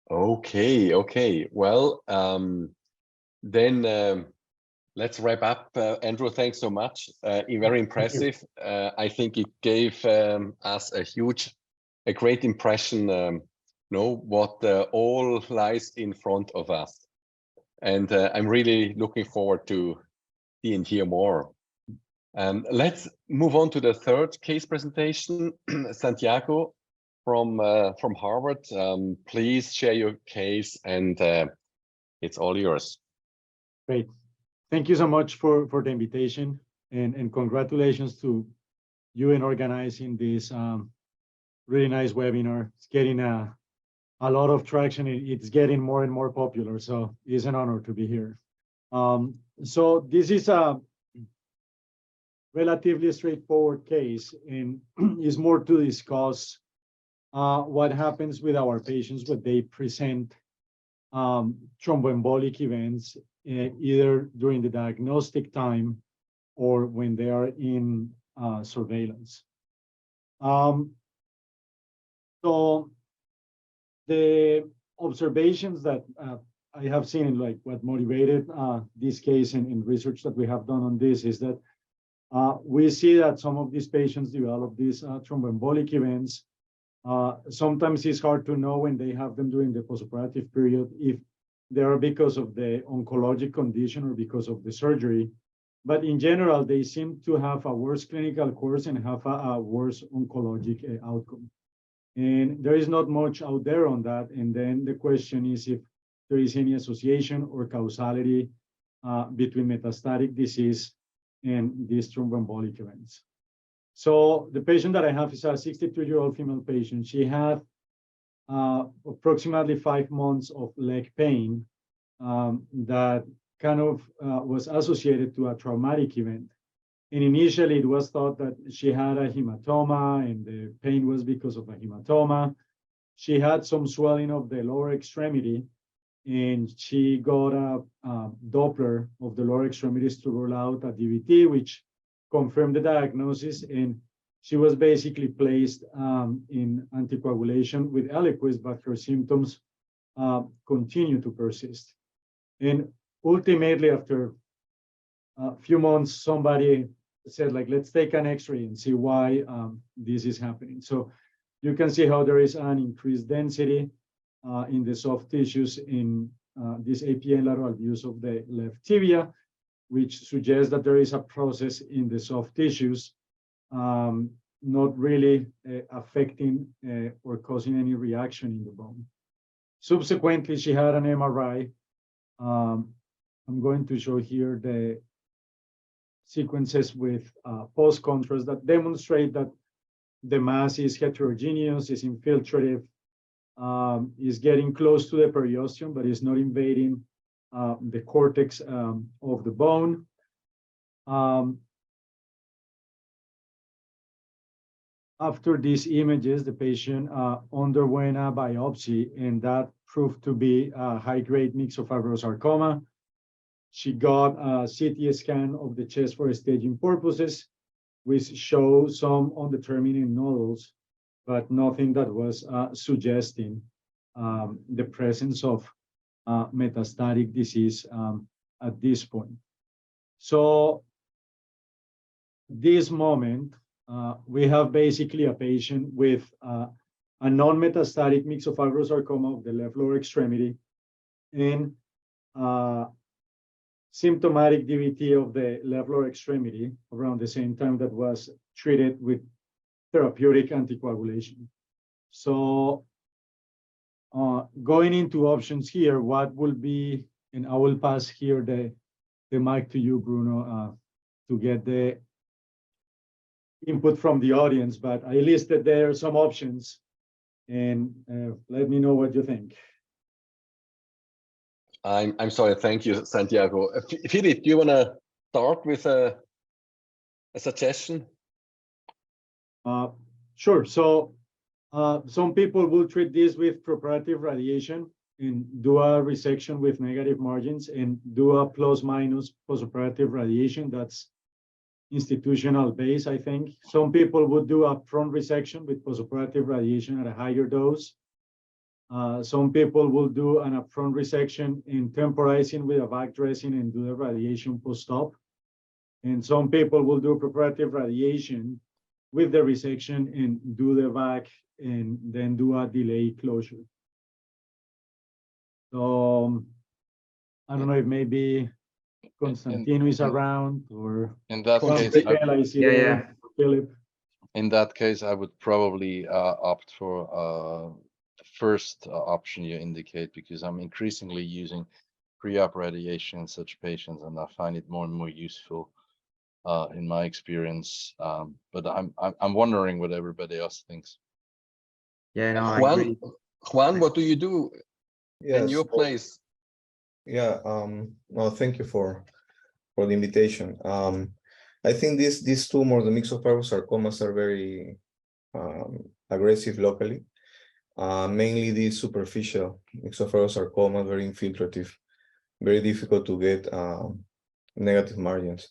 Okay. Well, then let's wrap up. Andrew, thanks so much. Very impressive. I think it gave us a great impression, know what all lies in front of us. And I'm really looking forward to see and hear more. Let's move on to the third case presentation. Santiago from Harvard, please share your case, and it's all yours. Great. Thank you so much for the invitation, and congratulations to you in organizing this really nice webinar. It's getting a lot of traction. It's getting more and more popular, so it's an honor to be here. So this is a relatively straightforward case, and is more to discuss what happens with our patients when they present thromboembolic events, either during the diagnostic time or when they are in surveillance. So the observations that I have seen, and like what motivated this case and research that we have done on this, is that we see that some of these patients develop these thromboembolic events. Sometimes it's hard to know when they have them during the postoperative period, if they are because of the oncologic condition or because of the surgery. But in general, they seem to have a worse clinical course and have a worse oncologic outcome. And there is not much out there on that. And then the question is if there is any association or causality between metastatic disease and these thromboembolic events. So the patient that I have is a 62-year-old female patient. She had approximately 5 months of leg pain that kind of was associated to a traumatic event. And initially it was thought that she had a hematoma and the pain was because of a hematoma. She had some swelling of the lower extremity, and she got a Doppler of the lower extremities to rule out a DVT, which confirmed the diagnosis. And she was basically placed in anticoagulation with Eliquis, but her symptoms continue to persist. And ultimately, after a few months, somebody said, like, let's take an X-ray and see why this is happening. So you can see how there is an increased density in the soft tissues in this APN lateral views of the left tibia, which suggests that there is a process in the soft tissues, not really affecting or causing any reaction in the bone. Subsequently, she had an MRI. I'm going to show here the sequences with post-contrast that demonstrate that the mass is heterogeneous, is infiltrative, is getting close to the periosteum, but is not invading the cortex of the bone. After these images, the patient underwent a biopsy, and that proved to be a high-grade myxofibrosarcoma. She got a CT scan of the chest for staging purposes, which show some undetermined nodules, but nothing that was suggesting the presence of metastatic disease at this point. So this moment, we have basically a patient with a a non-metastatic myxofibrosarcoma of the left lower extremity, and symptomatic DVT of the left lower extremity around the same time that was treated with therapeutic anticoagulation. So going into options here, what will be, and I will pass here the mic to you, Bruno, to get the input from the audience, but I listed there some options, and let me know what you think. I'm sorry. Thank you, Santiago. Philip, do you want to start with a suggestion? Sure. So some people will treat this with preparative radiation and do a resection with negative margins and do a plus minus postoperative radiation. That's institutional base, I think. Some people would do a front resection with postoperative radiation at a higher dose. Some people will do an upfront resection in temporizing with a back dressing and do the radiation post-op. And some people will do preparative radiation with the resection and do the back and then do a delay closure. So I don't know if maybe Constantino is around, or in that case, Philip. In that case, I would probably opt for the first option you indicate, because I'm increasingly using pre-op radiation in such patients, and I find it more and more useful in my experience. But I'm wondering what everybody else thinks. Yeah, no, Juan, I agree. Juan, what do you do in your place? Yeah, no, thank you for the invitation. I think these tumors, the myxofibrosarcomas, are very aggressive locally. Mainly these superficial myxofibrosarcoma, very infiltrative, very difficult to get negative margins.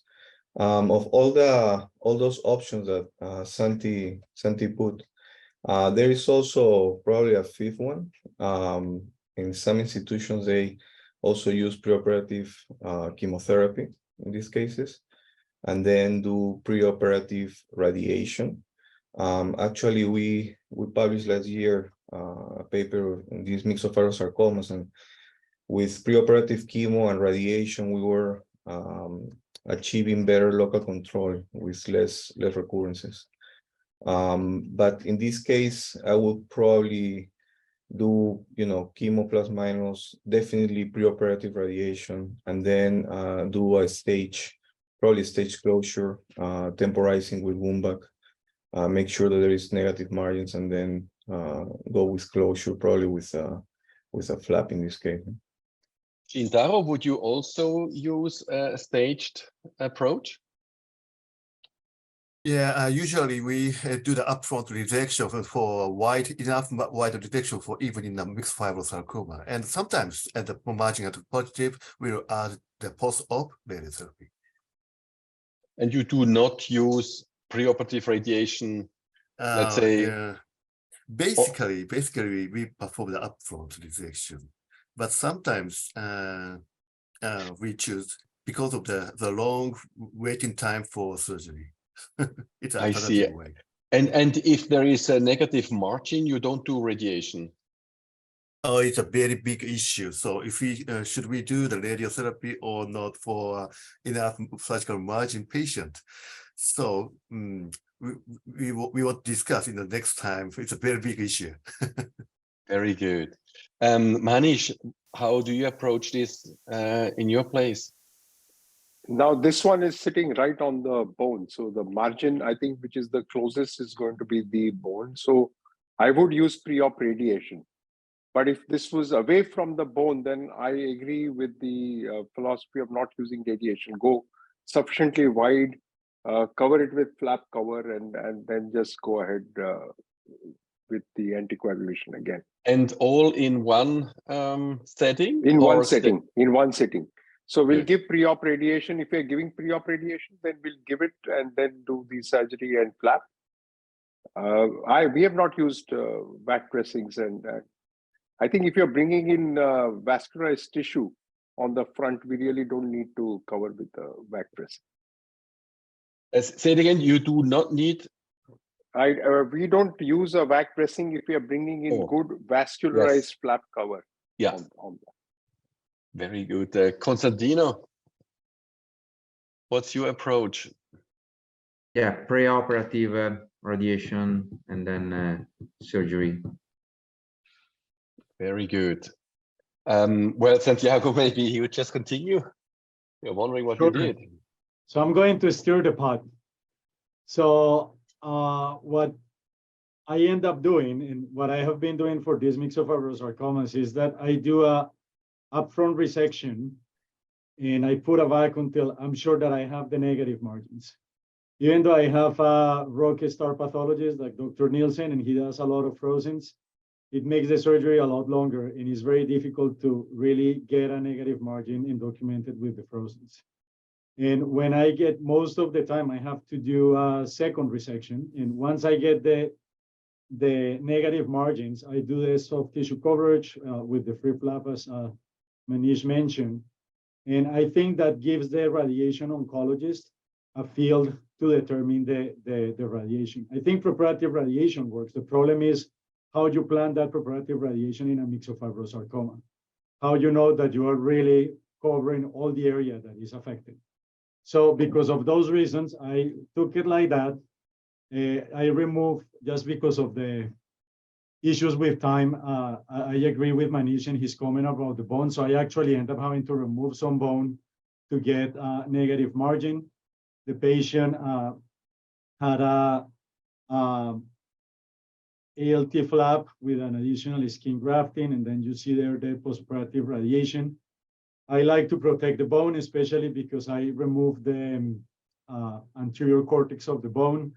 Of all those options that Santi put, there is also probably a fifth one. In some institutions, they also use preoperative chemotherapy in these cases, and then do preoperative radiation. Actually, we published last year a paper on these myxofibrosarcomas, and with preoperative chemo and radiation, we were achieving better local control with less recurrences. But in this case, I would probably do, chemo plus minus, definitely preoperative radiation, and then do a probably stage closure, temporizing with Womback, make sure that there is negative margins, and then go with closure, probably with a flap in this case. Shintaro, would you also use a staged approach? Yeah, usually we do the upfront resection for enough wide detection for even in the mixed fibrosarcoma. And sometimes at the margin at the positive, we'll add the post-op radiotherapy. And you do not use preoperative radiation, let's say? Yeah. Basically, we perform the upfront resection, but sometimes we choose because of the long waiting time for surgery. It's I see. Way. And if there is a negative margin, you don't do radiation? Oh, it's a very big issue. So if we should we do the radiotherapy or not for enough surgical margin patient? So we will discuss in the next time. It's a very big issue. Very good. Manish, how do you approach this in your place? Now, this one is sitting right on the bone. So the margin, I think, which is the closest, is going to be the bone. So I would use pre-op radiation. But if this was away from the bone, then I agree with the philosophy of not using radiation. Go sufficiently wide, cover it with flap cover, and then just go ahead with the anticoagulation again. And all in one setting? In one setting. So we'll give pre-op radiation. If we're giving pre-op radiation, then we'll give it and then do the surgery and flap. We have not used back dressings, and I think if you're bringing in vascularized tissue on the front, we really don't need to cover with the back dressing. Say it again, you do not need We don't use a vac dressing if we are bringing in good vascularized flap cover. Yeah. On that. Very good. Constantino, what's your approach? Yeah, preoperative radiation and then surgery. Very good. Well, Santiago, maybe you just continue. You're wondering what you did. So I'm going to stir the pot. So what I end up doing, and what I have been doing for these myxofibrosarcomas, is that I do a upfront resection, and I put a vac until I'm sure that I have the negative margins. Even though I have a Rochester pathologist like Dr. Nielsen, and he does a lot of frozens, it makes the surgery a lot longer, and it's very difficult to really get a negative margin and document it with the frozens. And when I get, most of the time, I have to do a second resection. And once I get the negative margins, I do the soft tissue coverage with the free flap, as Manish mentioned. And I think that gives the radiation oncologist a field to determine the radiation. I think preparative radiation works. The problem is how you plan that preparative radiation in a myxofibrosarcoma. How you know that you are really covering all the area that is affected. So because of those reasons, I took it like that. I removed, just because of the issues with time, I agree with Manish and his comment about the bone. So I actually end up having to remove some bone to get a negative margin. The patient had a ALT flap with an additional skin grafting, and then you see there the postoperative radiation. I like to protect the bone, especially because I remove the anterior cortex of the bone.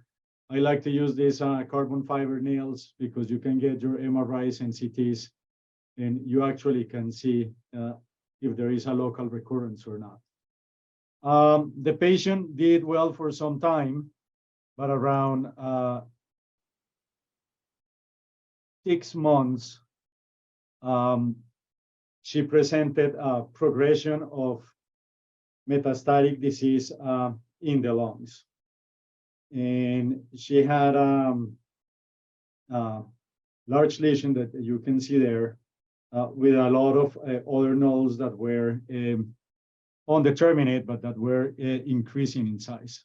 I like to use these carbon fiber nails because you can get your MRIs and CTs, and you actually can see if there is a local recurrence or not. The patient did well for some time, but around 6 months, she presented a progression of metastatic disease in the lungs. And she had a large lesion that you can see there with a lot of other nodes that were undetermined, but that were increasing in size.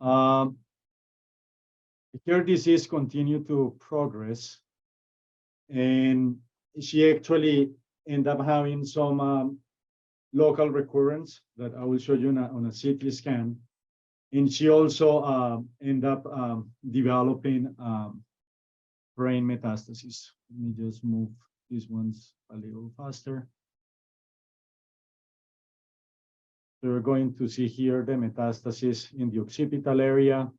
Her disease continued to progress, and she actually ended up having some local recurrence that I will show you on a CT scan. And she also ended up developing brain metastases. Let me just move these ones a little faster. So we're going to see here the metastasis in the occipital area.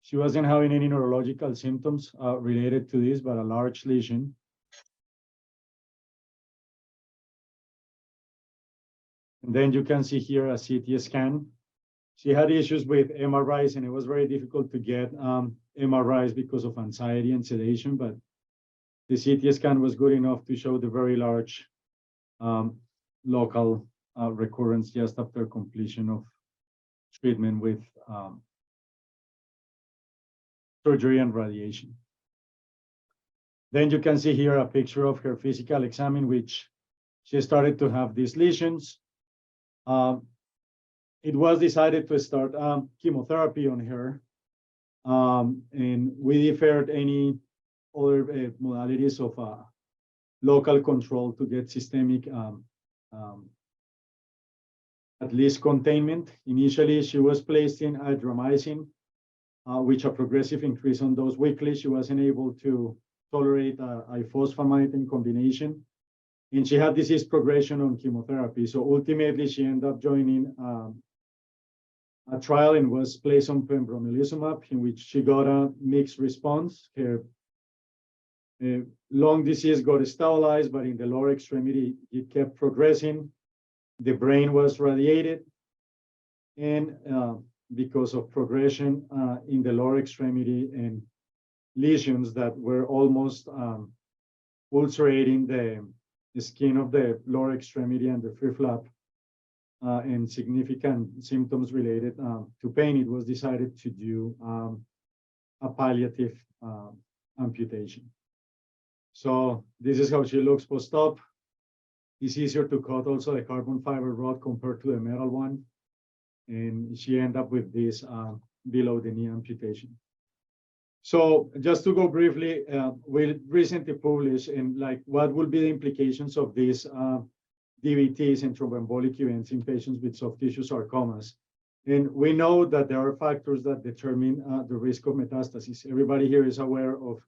She wasn't having any neurological symptoms related to this, but a large lesion. And then you can see here a CT scan. She had issues with MRIs, and it was very difficult to get MRIs because of anxiety and sedation, but the CT scan was good enough to show the very large local recurrence just after completion of treatment with surgery and radiation. Then you can see here a picture of her physical exam in which she started to have these lesions. It was decided to start chemotherapy on her, and we deferred any other modalities of local control to get systemic at least containment. Initially, she was placed in adriamycin, which a progressive increase on dose weekly. She wasn't able to tolerate ifosfamide in combination, and she had disease progression on chemotherapy. So ultimately, she ended up joining a trial and was placed on pembrolizumab, in which she got a mixed response. Her lung disease got stabilized, but in the lower extremity, it kept progressing. The brain was radiated, and because of progression in the lower extremity and lesions that were almost ulcerating the skin of the lower extremity and the free flap, and significant symptoms related to pain, it was decided to do a palliative amputation. So this is how she looks post-op. It's easier to cut also the carbon fiber rod compared to the metal one. And she ended up with this below the knee amputation. So just to go briefly, we recently published in like what will be the implications of these DVTs and thromboembolic events in patients with soft tissue sarcomas. And we know that there are factors that determine the risk of metastasis. Everybody here is aware of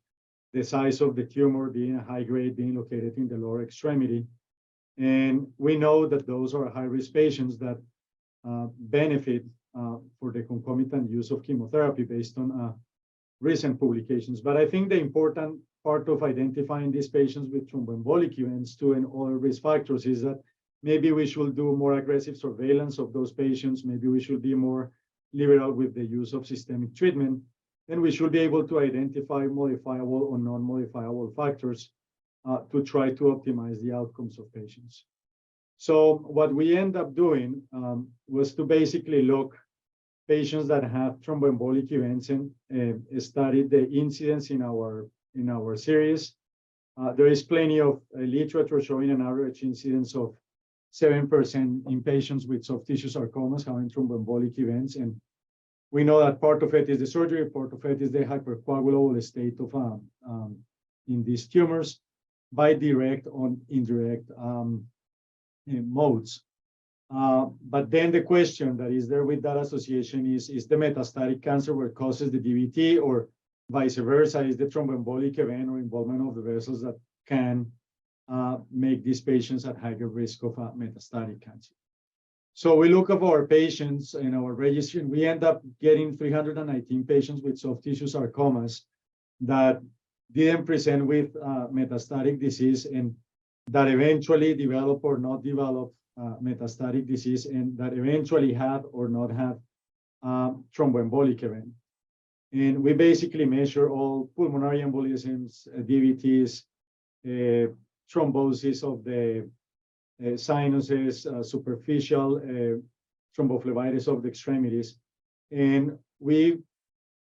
the size of the tumor being a high grade, being located in the lower extremity. And we know that those are high-risk patients that benefit for the concomitant use of chemotherapy based on recent publications. But I think the important part of identifying these patients with thromboembolic events too and other risk factors is that maybe we should do more aggressive surveillance of those patients. Maybe we should be more liberal with the use of systemic treatment. And we should be able to identify modifiable or non-modifiable factors to try to optimize the outcomes of patients. So what we end up doing was to basically look patients that have thromboembolic events and study the incidence in our series. There is plenty of literature showing an average incidence of 7% in patients with soft tissue sarcomas having thromboembolic events. And we know that part of it is the surgery, part of it is the hypercoagulable state of in these tumors by direct or indirect modes. But then the question that is there with that association is the metastatic cancer what causes the DVT, or vice versa, is the thromboembolic event or involvement of the vessels that can make these patients at higher risk of metastatic cancer. So we look at our patients in our registry, and we end up getting 319 patients with soft tissue sarcomas that didn't present with metastatic disease and that eventually develop or not develop metastatic disease, and that eventually had or not had thromboembolic event. And we basically measure all pulmonary embolisms, DVTs, thrombosis of the sinuses, superficial thrombophlebitis of the extremities. And we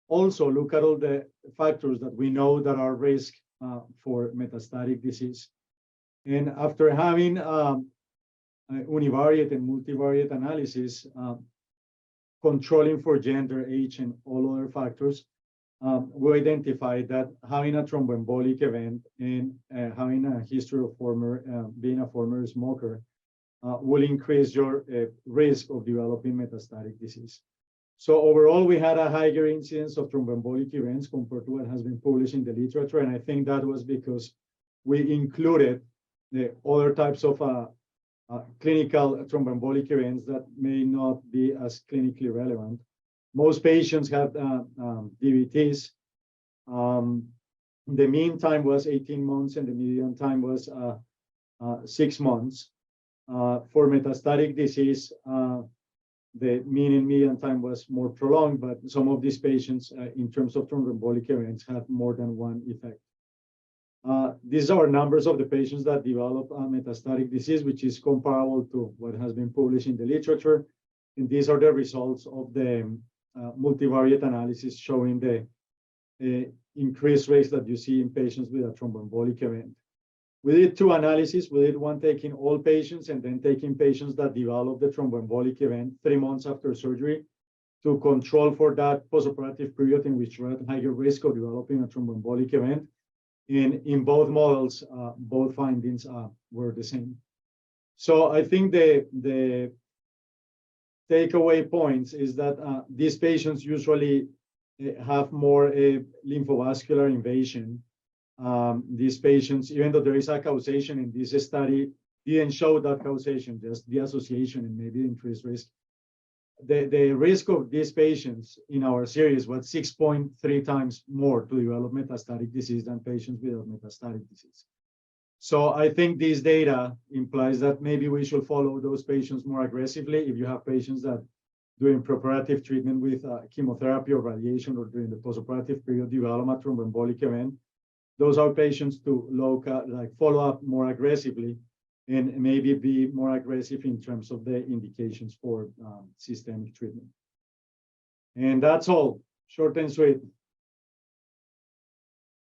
also look at all the factors that we know that are risk for metastatic disease. And after having univariate and multivariate analysis, controlling for gender, age, and all other factors, we identified that having a thromboembolic event and having a history of being a former smoker will increase your risk of developing metastatic disease. So overall, we had a higher incidence of thromboembolic events compared to what has been published in the literature. And I think that was because we included the other types of clinical thromboembolic events that may not be as clinically relevant. Most patients had DVTs. The mean time was 18 months and the median time was 6 months. For metastatic disease, the mean and median time was more prolonged, but some of these patients, in terms of thromboembolic events, had more than one effect. These are numbers of the patients that develop metastatic disease, which is comparable to what has been published in the literature. And these are the results of the multivariate analysis showing the increased rates that you see in patients with a thromboembolic event. We did two analyses. We did one taking all patients and then taking patients that developed the thromboembolic event 3 months after surgery to control for that postoperative period in which we're at higher risk of developing a thromboembolic event. And in both models, both findings were the same. So I think the takeaway points is that these patients usually have more lymphovascular invasion. These patients, even though there is a causation in this study, didn't show that causation, just the association and maybe increased risk. The risk of these patients in our series was 6.3 times more to develop metastatic disease than patients without metastatic disease. So I think this data implies that maybe we should follow those patients more aggressively. If you have patients that during preparative treatment with chemotherapy or radiation or during the postoperative period develop a thromboembolic event, those are patients to follow up more aggressively and maybe be more aggressive in terms of the indications for systemic treatment. And that's all, short and sweet.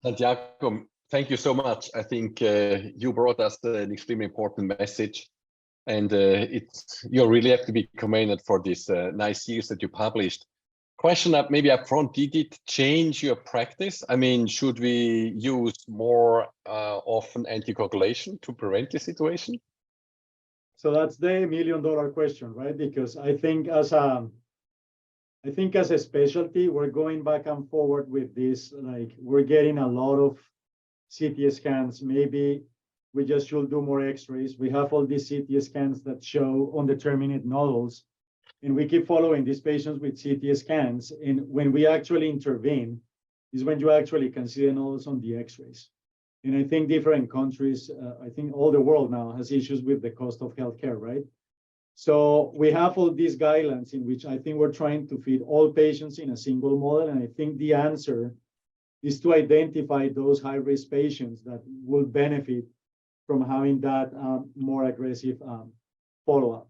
Santiago, thank you so much. I think you brought us an extremely important message, and you really have to be commended for this nice years that you published. Question up, maybe up front, did it change your practice? I mean, should we use more often anticoagulation to prevent the situation? So that's the $1 million question, right? Because I think as a specialty, we're going back and forward with this. Like, we're getting a lot of CT scans. Maybe we just should do more X-rays. We have all these CT scans that show undeterminate nodules, and we keep following these patients with CT scans. And when we actually intervene, is when you actually can see the nodules on the X-rays. And I think different countries, I think all the world now has issues with the cost of healthcare, right? So we have all these guidelines in which I think we're trying to feed all patients in a single model. And I think the answer is to identify those high-risk patients that will benefit from having that more aggressive follow-up.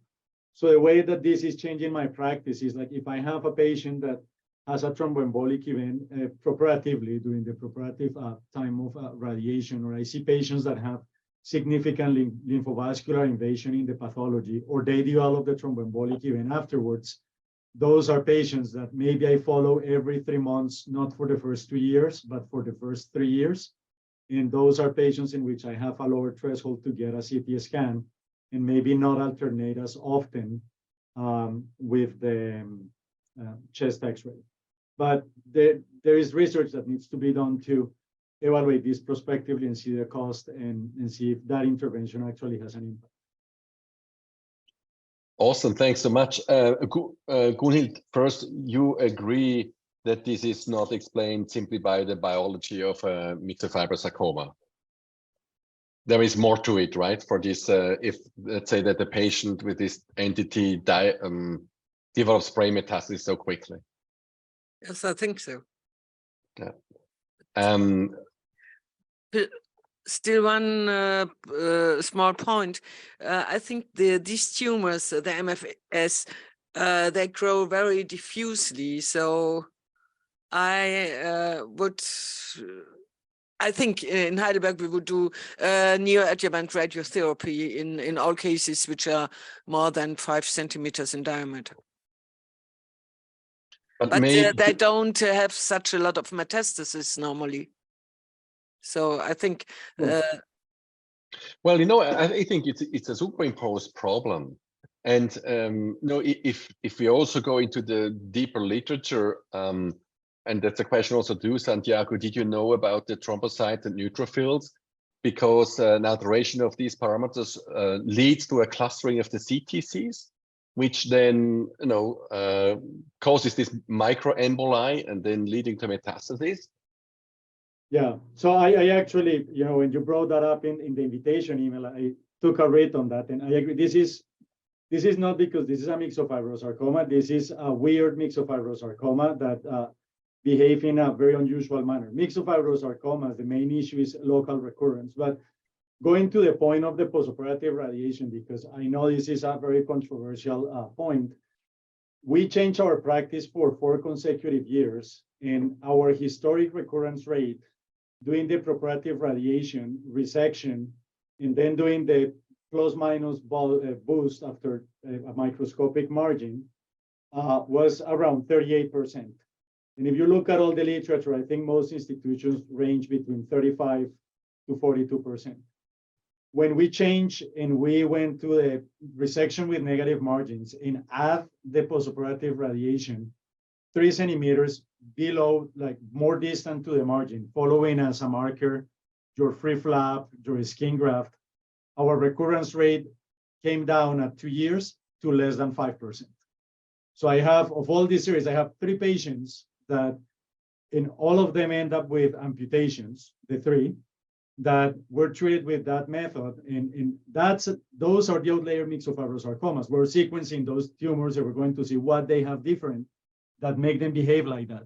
So the way that this is changing my practice is like, if I have a patient that has a thromboembolic event preparatively during the preparative time of radiation, or I see patients that have significant lymphovascular invasion in the pathology, or they develop the thromboembolic event afterwards, those are patients that maybe I follow every 3 months, not for the first 2 years, but for the first 3 years. And those are patients in which I have a lower threshold to get a CT scan, and maybe not alternate as often with the chest X-ray. But there is research that needs to be done to evaluate this prospectively and see the cost and see if that intervention actually has an impact. Awesome, thanks so much. Gunhild, first, you agree that this is not explained simply by the biology of myxofibrosarcoma. There is more to it, right? For this, if let's say that the patient with this entity develops brain metastasis so quickly. Yes, I think so. Yeah. Still one small point. I think these tumors, the MFS, they grow very diffusely. So I think in Heidelberg we would do neoadjuvant radiotherapy in all cases which are more than 5 centimeters in diameter. But they don't have such a lot of metastasis normally. So I think. Well, you know, I think it's a superimposed problem, and you know, if we also go into the deeper literature, and that's a question also to Santiago. Did you know about the thrombocytes and neutrophils? Because an alteration of these parameters leads to a clustering of the CTCs, which then, you know, causes this microemboli and then leading to metastasis. Yeah, so I actually, you know, when you brought that up in the invitation email, I took a read on that, and I agree. This is not because this is a myxofibrosarcoma. This is a weird myxofibrosarcoma that behave in a very unusual manner. Myxofibrosarcomas, the main issue is local recurrence. But going to the point of the postoperative radiation, because I know this is a very controversial point, we changed our practice for 4 consecutive years, and our historic recurrence rate doing the preparative radiation, resection, and then doing the plus-minus boost after a microscopic margin was around 38%. And if you look at all the literature, I think most institutions range between 35 to 42%. When we changed and we went to the resection with negative margins and add the postoperative radiation 3 centimeters below, like more distant to the margin, following as a marker your free flap, your skin graft, our recurrence rate came down at 2 years to less than 5%. So I have, of all these series, I have 3 patients that in all of them end up with amputations, the 3, that were treated with that method. And those are the outlier myxofibrosarcomas. We're sequencing those tumors and we're going to see what they have different that make them behave like that.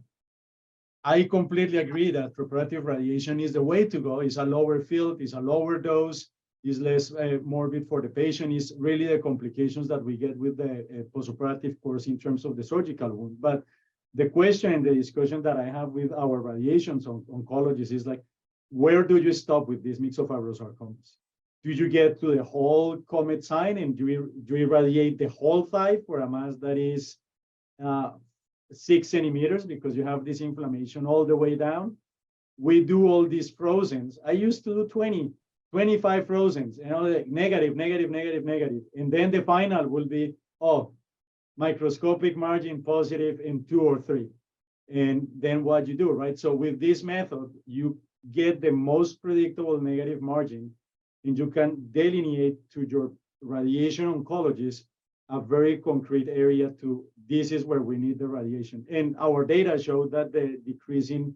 I completely agree that preparative radiation is the way to go. It's a lower field, it's a lower dose, is less morbid for the patient. Is really the complications that we get with the postoperative course in terms of the surgical wound. But the question and the discussion that I have with our radiation oncologists is like, where do you stop with these myxofibrosarcomas? Do you get to the whole comet sign and do you irradiate the whole thigh for a mass that is 6 centimeters because you have this inflammation all the way down? We do all these frozens. I used to do 20, 25 frozens, and all like negative, negative, negative, negative. And then the final will be, oh, microscopic margin positive in 2 or 3. And then what you do, right? So with this method, you get the most predictable negative margin, and you can delineate to your radiation oncologist a very concrete area to, this is where we need the radiation. And our data showed that the decrease in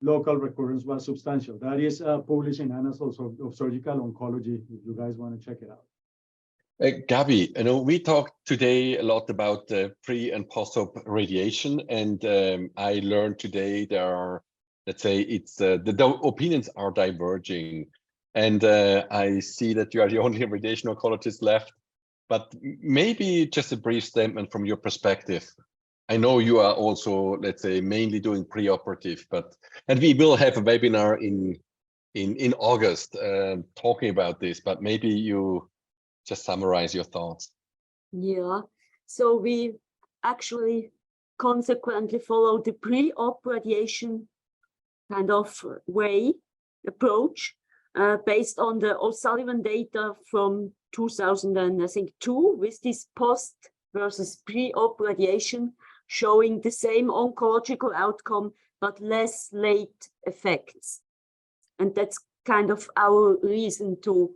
local recurrence was substantial. That is published in Annals of Surgical Oncology, if you guys want to check it out. Gabi, we talked today a lot about pre and post-op radiation, and I learned today there are, let's say, the opinions are diverging, and I see that you are the only radiation oncologist left. But maybe just a brief statement from your perspective. I know you are also, let's say, mainly doing pre-operative, and we will have a webinar in August talking about this. But maybe you just summarize your thoughts. Yeah, so we actually consequently follow the pre-op radiation kind of approach based on the O'Sullivan data from 2002 with this post versus pre-op radiation showing the same oncological outcome but less late effects. And that's kind of our reason to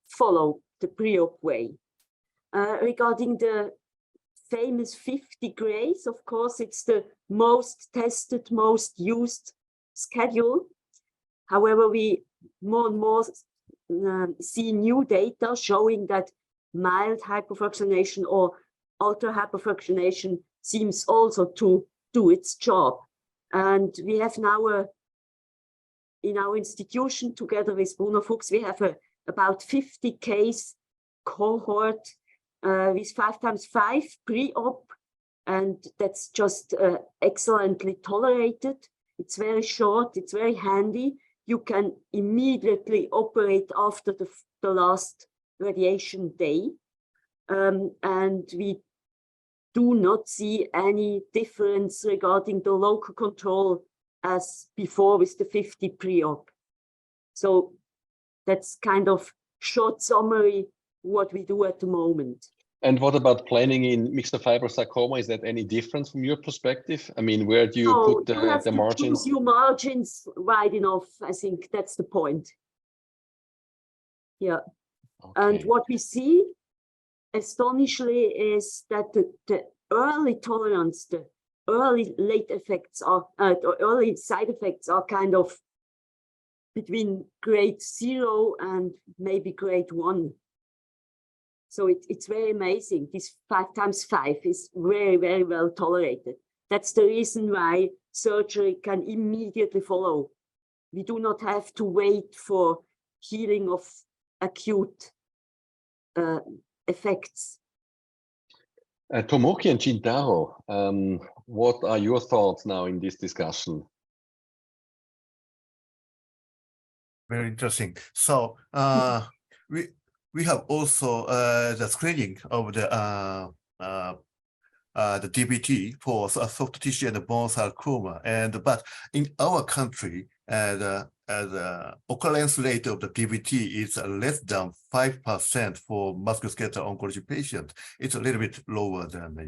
follow the pre-op way. Regarding the famous 50 grays, of course, it's the most tested, most used schedule. However, we more and more see new data showing that mild hypofractionation or ultra hypofractionation seems also to do its job. And we have now in our institution, together with Bruno Fuchs, we have about 50 case cohort with 5x5 pre-op, and that's just excellently tolerated. It's very short, it's very handy. You can immediately operate after the last radiation day. And we do not see any difference regarding the local control as before with the 50 pre-op. So that's kind of short summary what we do at the moment. And what about planning in myxofibrosarcoma? Is that any different from your perspective? I mean, where do you put the margins? Choose your margins wide enough. I think that's the point. Yeah. Okay. And what we see astonishingly is that the early tolerance, the early late effects are, early side effects are kind of between grade 0 and maybe grade 1. So it's very amazing. This 5x5 is very, very well tolerated. That's the reason why surgery can immediately follow. We do not have to wait for healing of acute effects. Tomoki and Shintaro, what are your thoughts now in this discussion? Very interesting. So we have also the screening of the DVT for soft tissue and bone sarcoma, but in our country, the occurrence rate of the DVT is less than 5% for musculoskeletal oncology patient. It's a little bit lower than the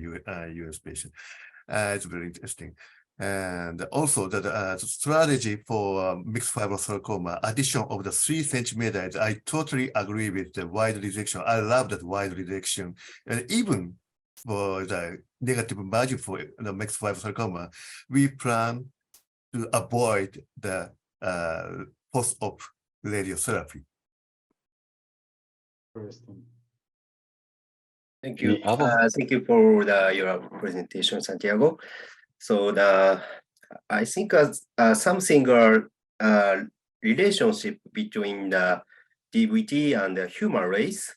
US patient. It's very interesting. And also the strategy for mixed fibrosarcoma, addition of the 3 centimeters, I totally agree with the wide resection. I love that wide resection. And even for the negative margin for the mixed fibrosarcoma, we plan to avoid the post-op radiotherapy. Thank you. Thank you for your presentation, Santiago. So I think something relationship between the DVT and the human race.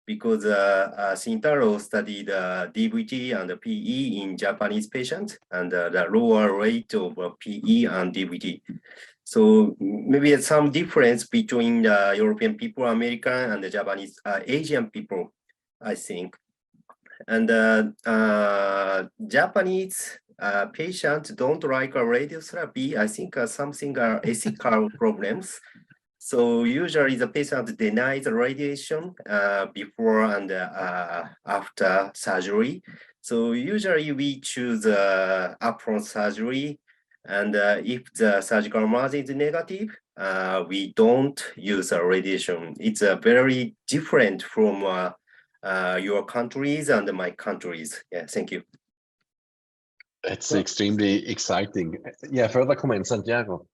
because Shintaro studied DVT and PE in Japanese patients and the lower rate of PE and DVT. So maybe some difference between the European people, American, and the Japanese, Asian people, I think. And Japanese patients don't like radiotherapy. I think something are ethical problems. So usually the patient denies radiation before and after surgery. So usually we choose upfront surgery. And if the surgical margin is negative, we don't use radiation. It's very different from your countries and my countries. Yeah, thank you. It's extremely exciting. Yeah, further comments, Santiago.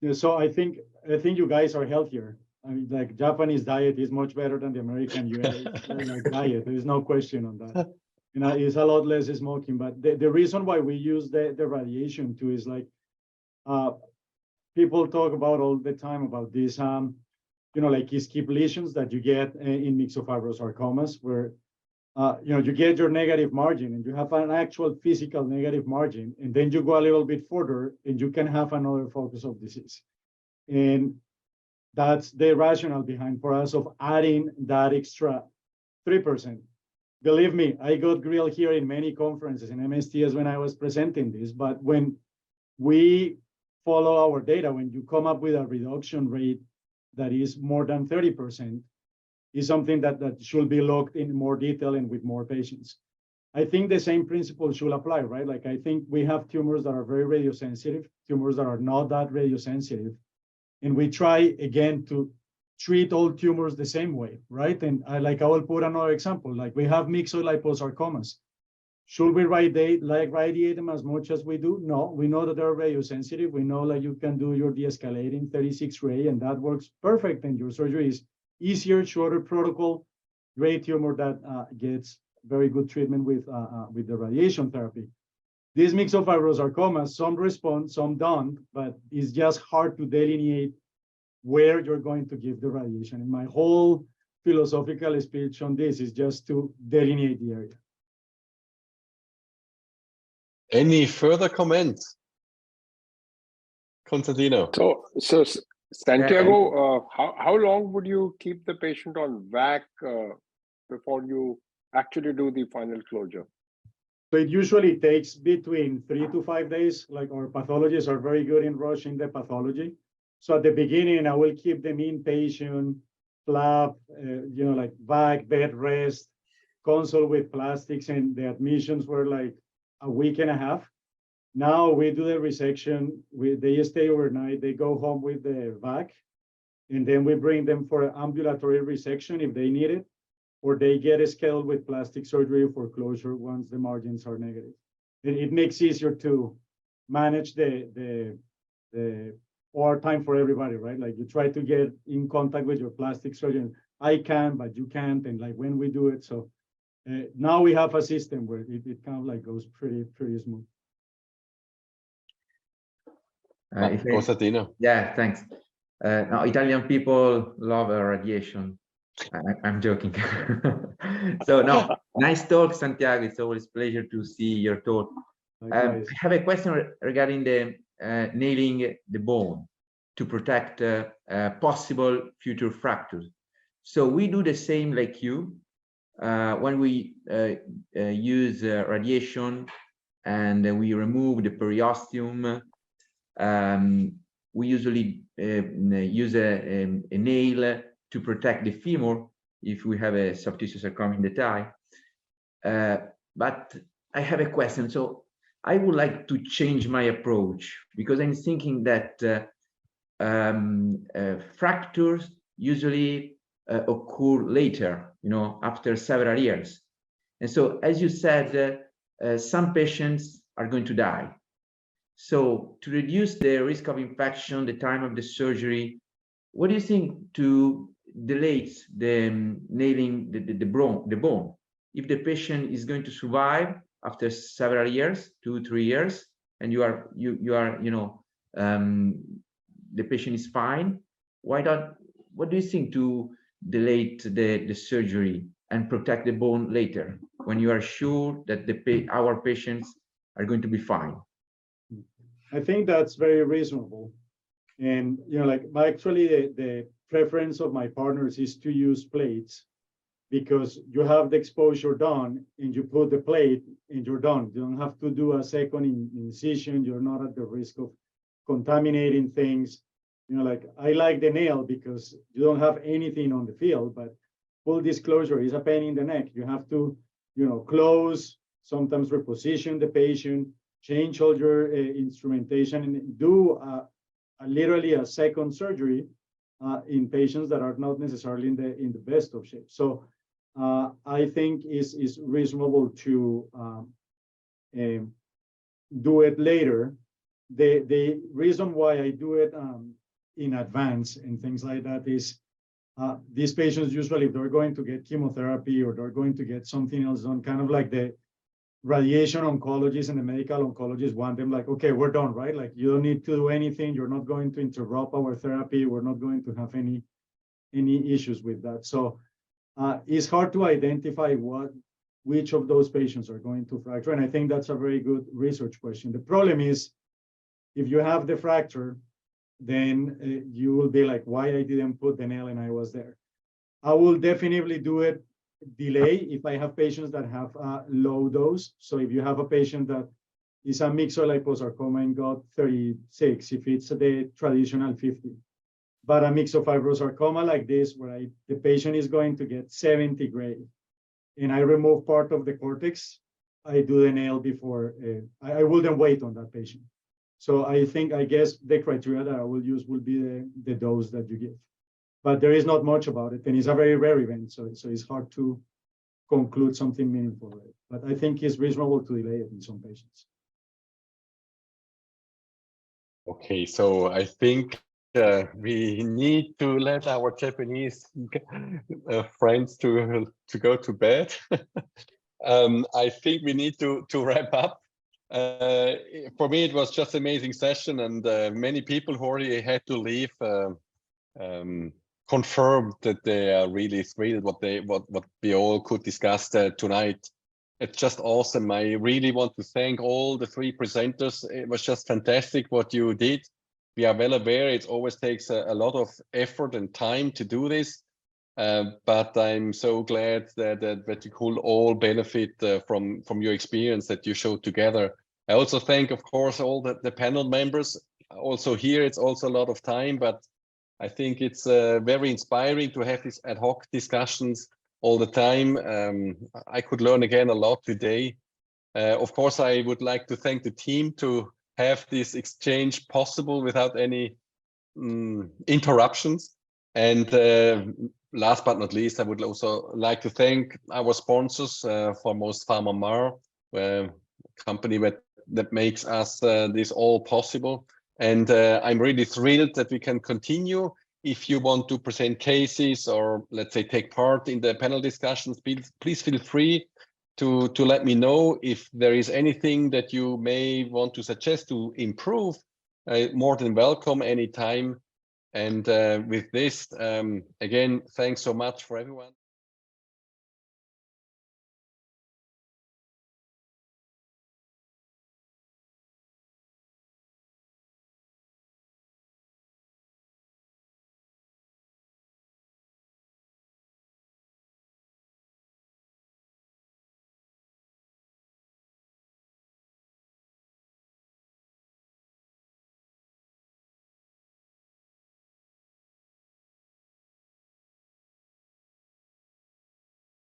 Yeah, so I think you guys are healthier. I mean, like Japanese diet is much better than the American US like diet. There is no question on that. You know, it's a lot less smoking. But the reason why we use the radiation too is like people talk about all the time about this you know, like ischemic lesions that you get in myxofibrosarcomas, where you know, you get your negative margin and you have an actual physical negative margin, and then you go a little bit further and you can have another focus of disease. And that's the rationale behind for us of adding that extra 3%. Believe me, I got grilled here in many conferences in MSTS when I was presenting this, but when we follow our data, when you come up with a reduction rate that is more than 30%, is something that should be looked in more detail and with more patients. I think the same principle should apply, right? Like I think we have tumors that are very radiosensitive, tumors that are not that radiosensitive, and we try again to treat all tumors the same way, right? And I will put another example, like we have myxoid liposarcomas. Should we radiate them as much as we do? No, we know that they're radiosensitive. We know that you can do your de-escalating 36 ray, and that works perfect, and your surgery is easier, shorter protocol, great tumor that gets very good treatment with the radiation therapy. These myxofibrosarcomas, some respond, some don't, but it's just hard to delineate where you're going to give the radiation. And my whole philosophical speech on this is just to delineate the area. Any further comments? Constantino. So Santiago, how long would you keep the patient on VAC before you actually do the final closure? So it usually takes between 3 to 5 days. Like our pathologists are very good in rushing the pathology. So at the beginning, I will keep them inpatient, flap, you know, like VAC, bed rest, consult with plastics, and the admissions were like a week and a half. Now we do the resection, they stay overnight, they go home with the VAC, and then we bring them for ambulatory resection if they need it, or they get scheduled with plastic surgery for closure once the margins are negative. And it makes easier to manage the OR time for everybody, right? Like you try to get in contact with your plastic surgeon. I can, but you can't, and like when we do it. So now we have a system where it kind of like goes pretty smooth. Constantino. Yeah, thanks. Now Italian people love radiation. I'm joking. So no, nice talk, Santiago. It's always a pleasure to see your talk. I have a question regarding the nailing the bone to protect possible future fractures. So we do the same like you when we use radiation and we remove the periosteum. We usually use a nail to protect the femur if we have a soft tissue sarcoma in the thigh. But I have a question. So I would like to change my approach because I'm thinking that fractures usually occur later, you know, after several years. And so, as you said, some patients are going to die. So to reduce the risk of infection, the time of the surgery, what do you think to delay the nailing the bone? If the patient is going to survive after several years, 2-3 years, and you are you know, the patient is fine, why not? What do you think to delay the surgery and protect the bone later when you are sure that our patients are going to be fine. I think that's very reasonable. And, you know, like actually the preference of my partners is to use plates because you have the exposure done and you put the plate and you're done. You don't have to do a second incision. You're not at the risk of contaminating things. You know, like I like the nail because you don't have anything on the field, but full disclosure is a pain in the neck. You have to, you know, close, sometimes reposition the patient, change all your instrumentation, and do literally a second surgery in patients that are not necessarily in the best of shape. So I think is reasonable to do it later. The reason why I do it in advance and things like that is these patients usually, if they're going to get chemotherapy or they're going to get something else done, kind of like the radiation oncologists and the medical oncologists want them like, okay, we're done, right? Like you don't need to do anything. You're not going to interrupt our therapy. We're not going to have any issues with that. So it's hard to identify which of those patients are going to fracture. And I think that's a very good research question. The problem is if you have the fracture, then you will be like, why I didn't put the nail and I was there. I will definitely do it delay if I have patients that have low dose. So if you have a patient that is a myxoliposarcoma and got 36, if it's the traditional 50, but a myxofibrosarcoma like this, where the patient is going to get 70 grade, and I remove part of the cortex, I do the nail before, I wouldn't wait on that patient. So I guess the criteria that I will use will be the dose that you give. But there is not much about it, and it's a very rare event, so it's hard to conclude something meaningful. Right? But I think it's reasonable to delay it in some patients. Okay, so I think we need to let our Japanese friends to go to bed. I think we need to wrap up. For me, it was just an amazing session, and many people who already had to leave confirmed that they are really thrilled what we all could discuss tonight. It's just awesome. I really want to thank all the three presenters. It was just fantastic what you did. We are well aware it always takes a lot of effort and time to do this, but I'm so glad that you could all benefit from your experience that you showed together. I also thank, of course, all the panel members. Also here, it's also a lot of time, but I think it's very inspiring to have these ad hoc discussions all the time. I could learn again a lot today. Of course, I would like to thank the team to have this exchange possible without any interruptions. And last but not least, I would also like to thank our sponsors, foremost PharmaMar, a company that makes us this all possible. And I'm really thrilled that we can continue. If you want to present cases or, let's say, take part in the panel discussions, please feel free to let me know if there is anything that you may want to suggest to improve. More than welcome anytime. And with this, again, thanks so much for everyone.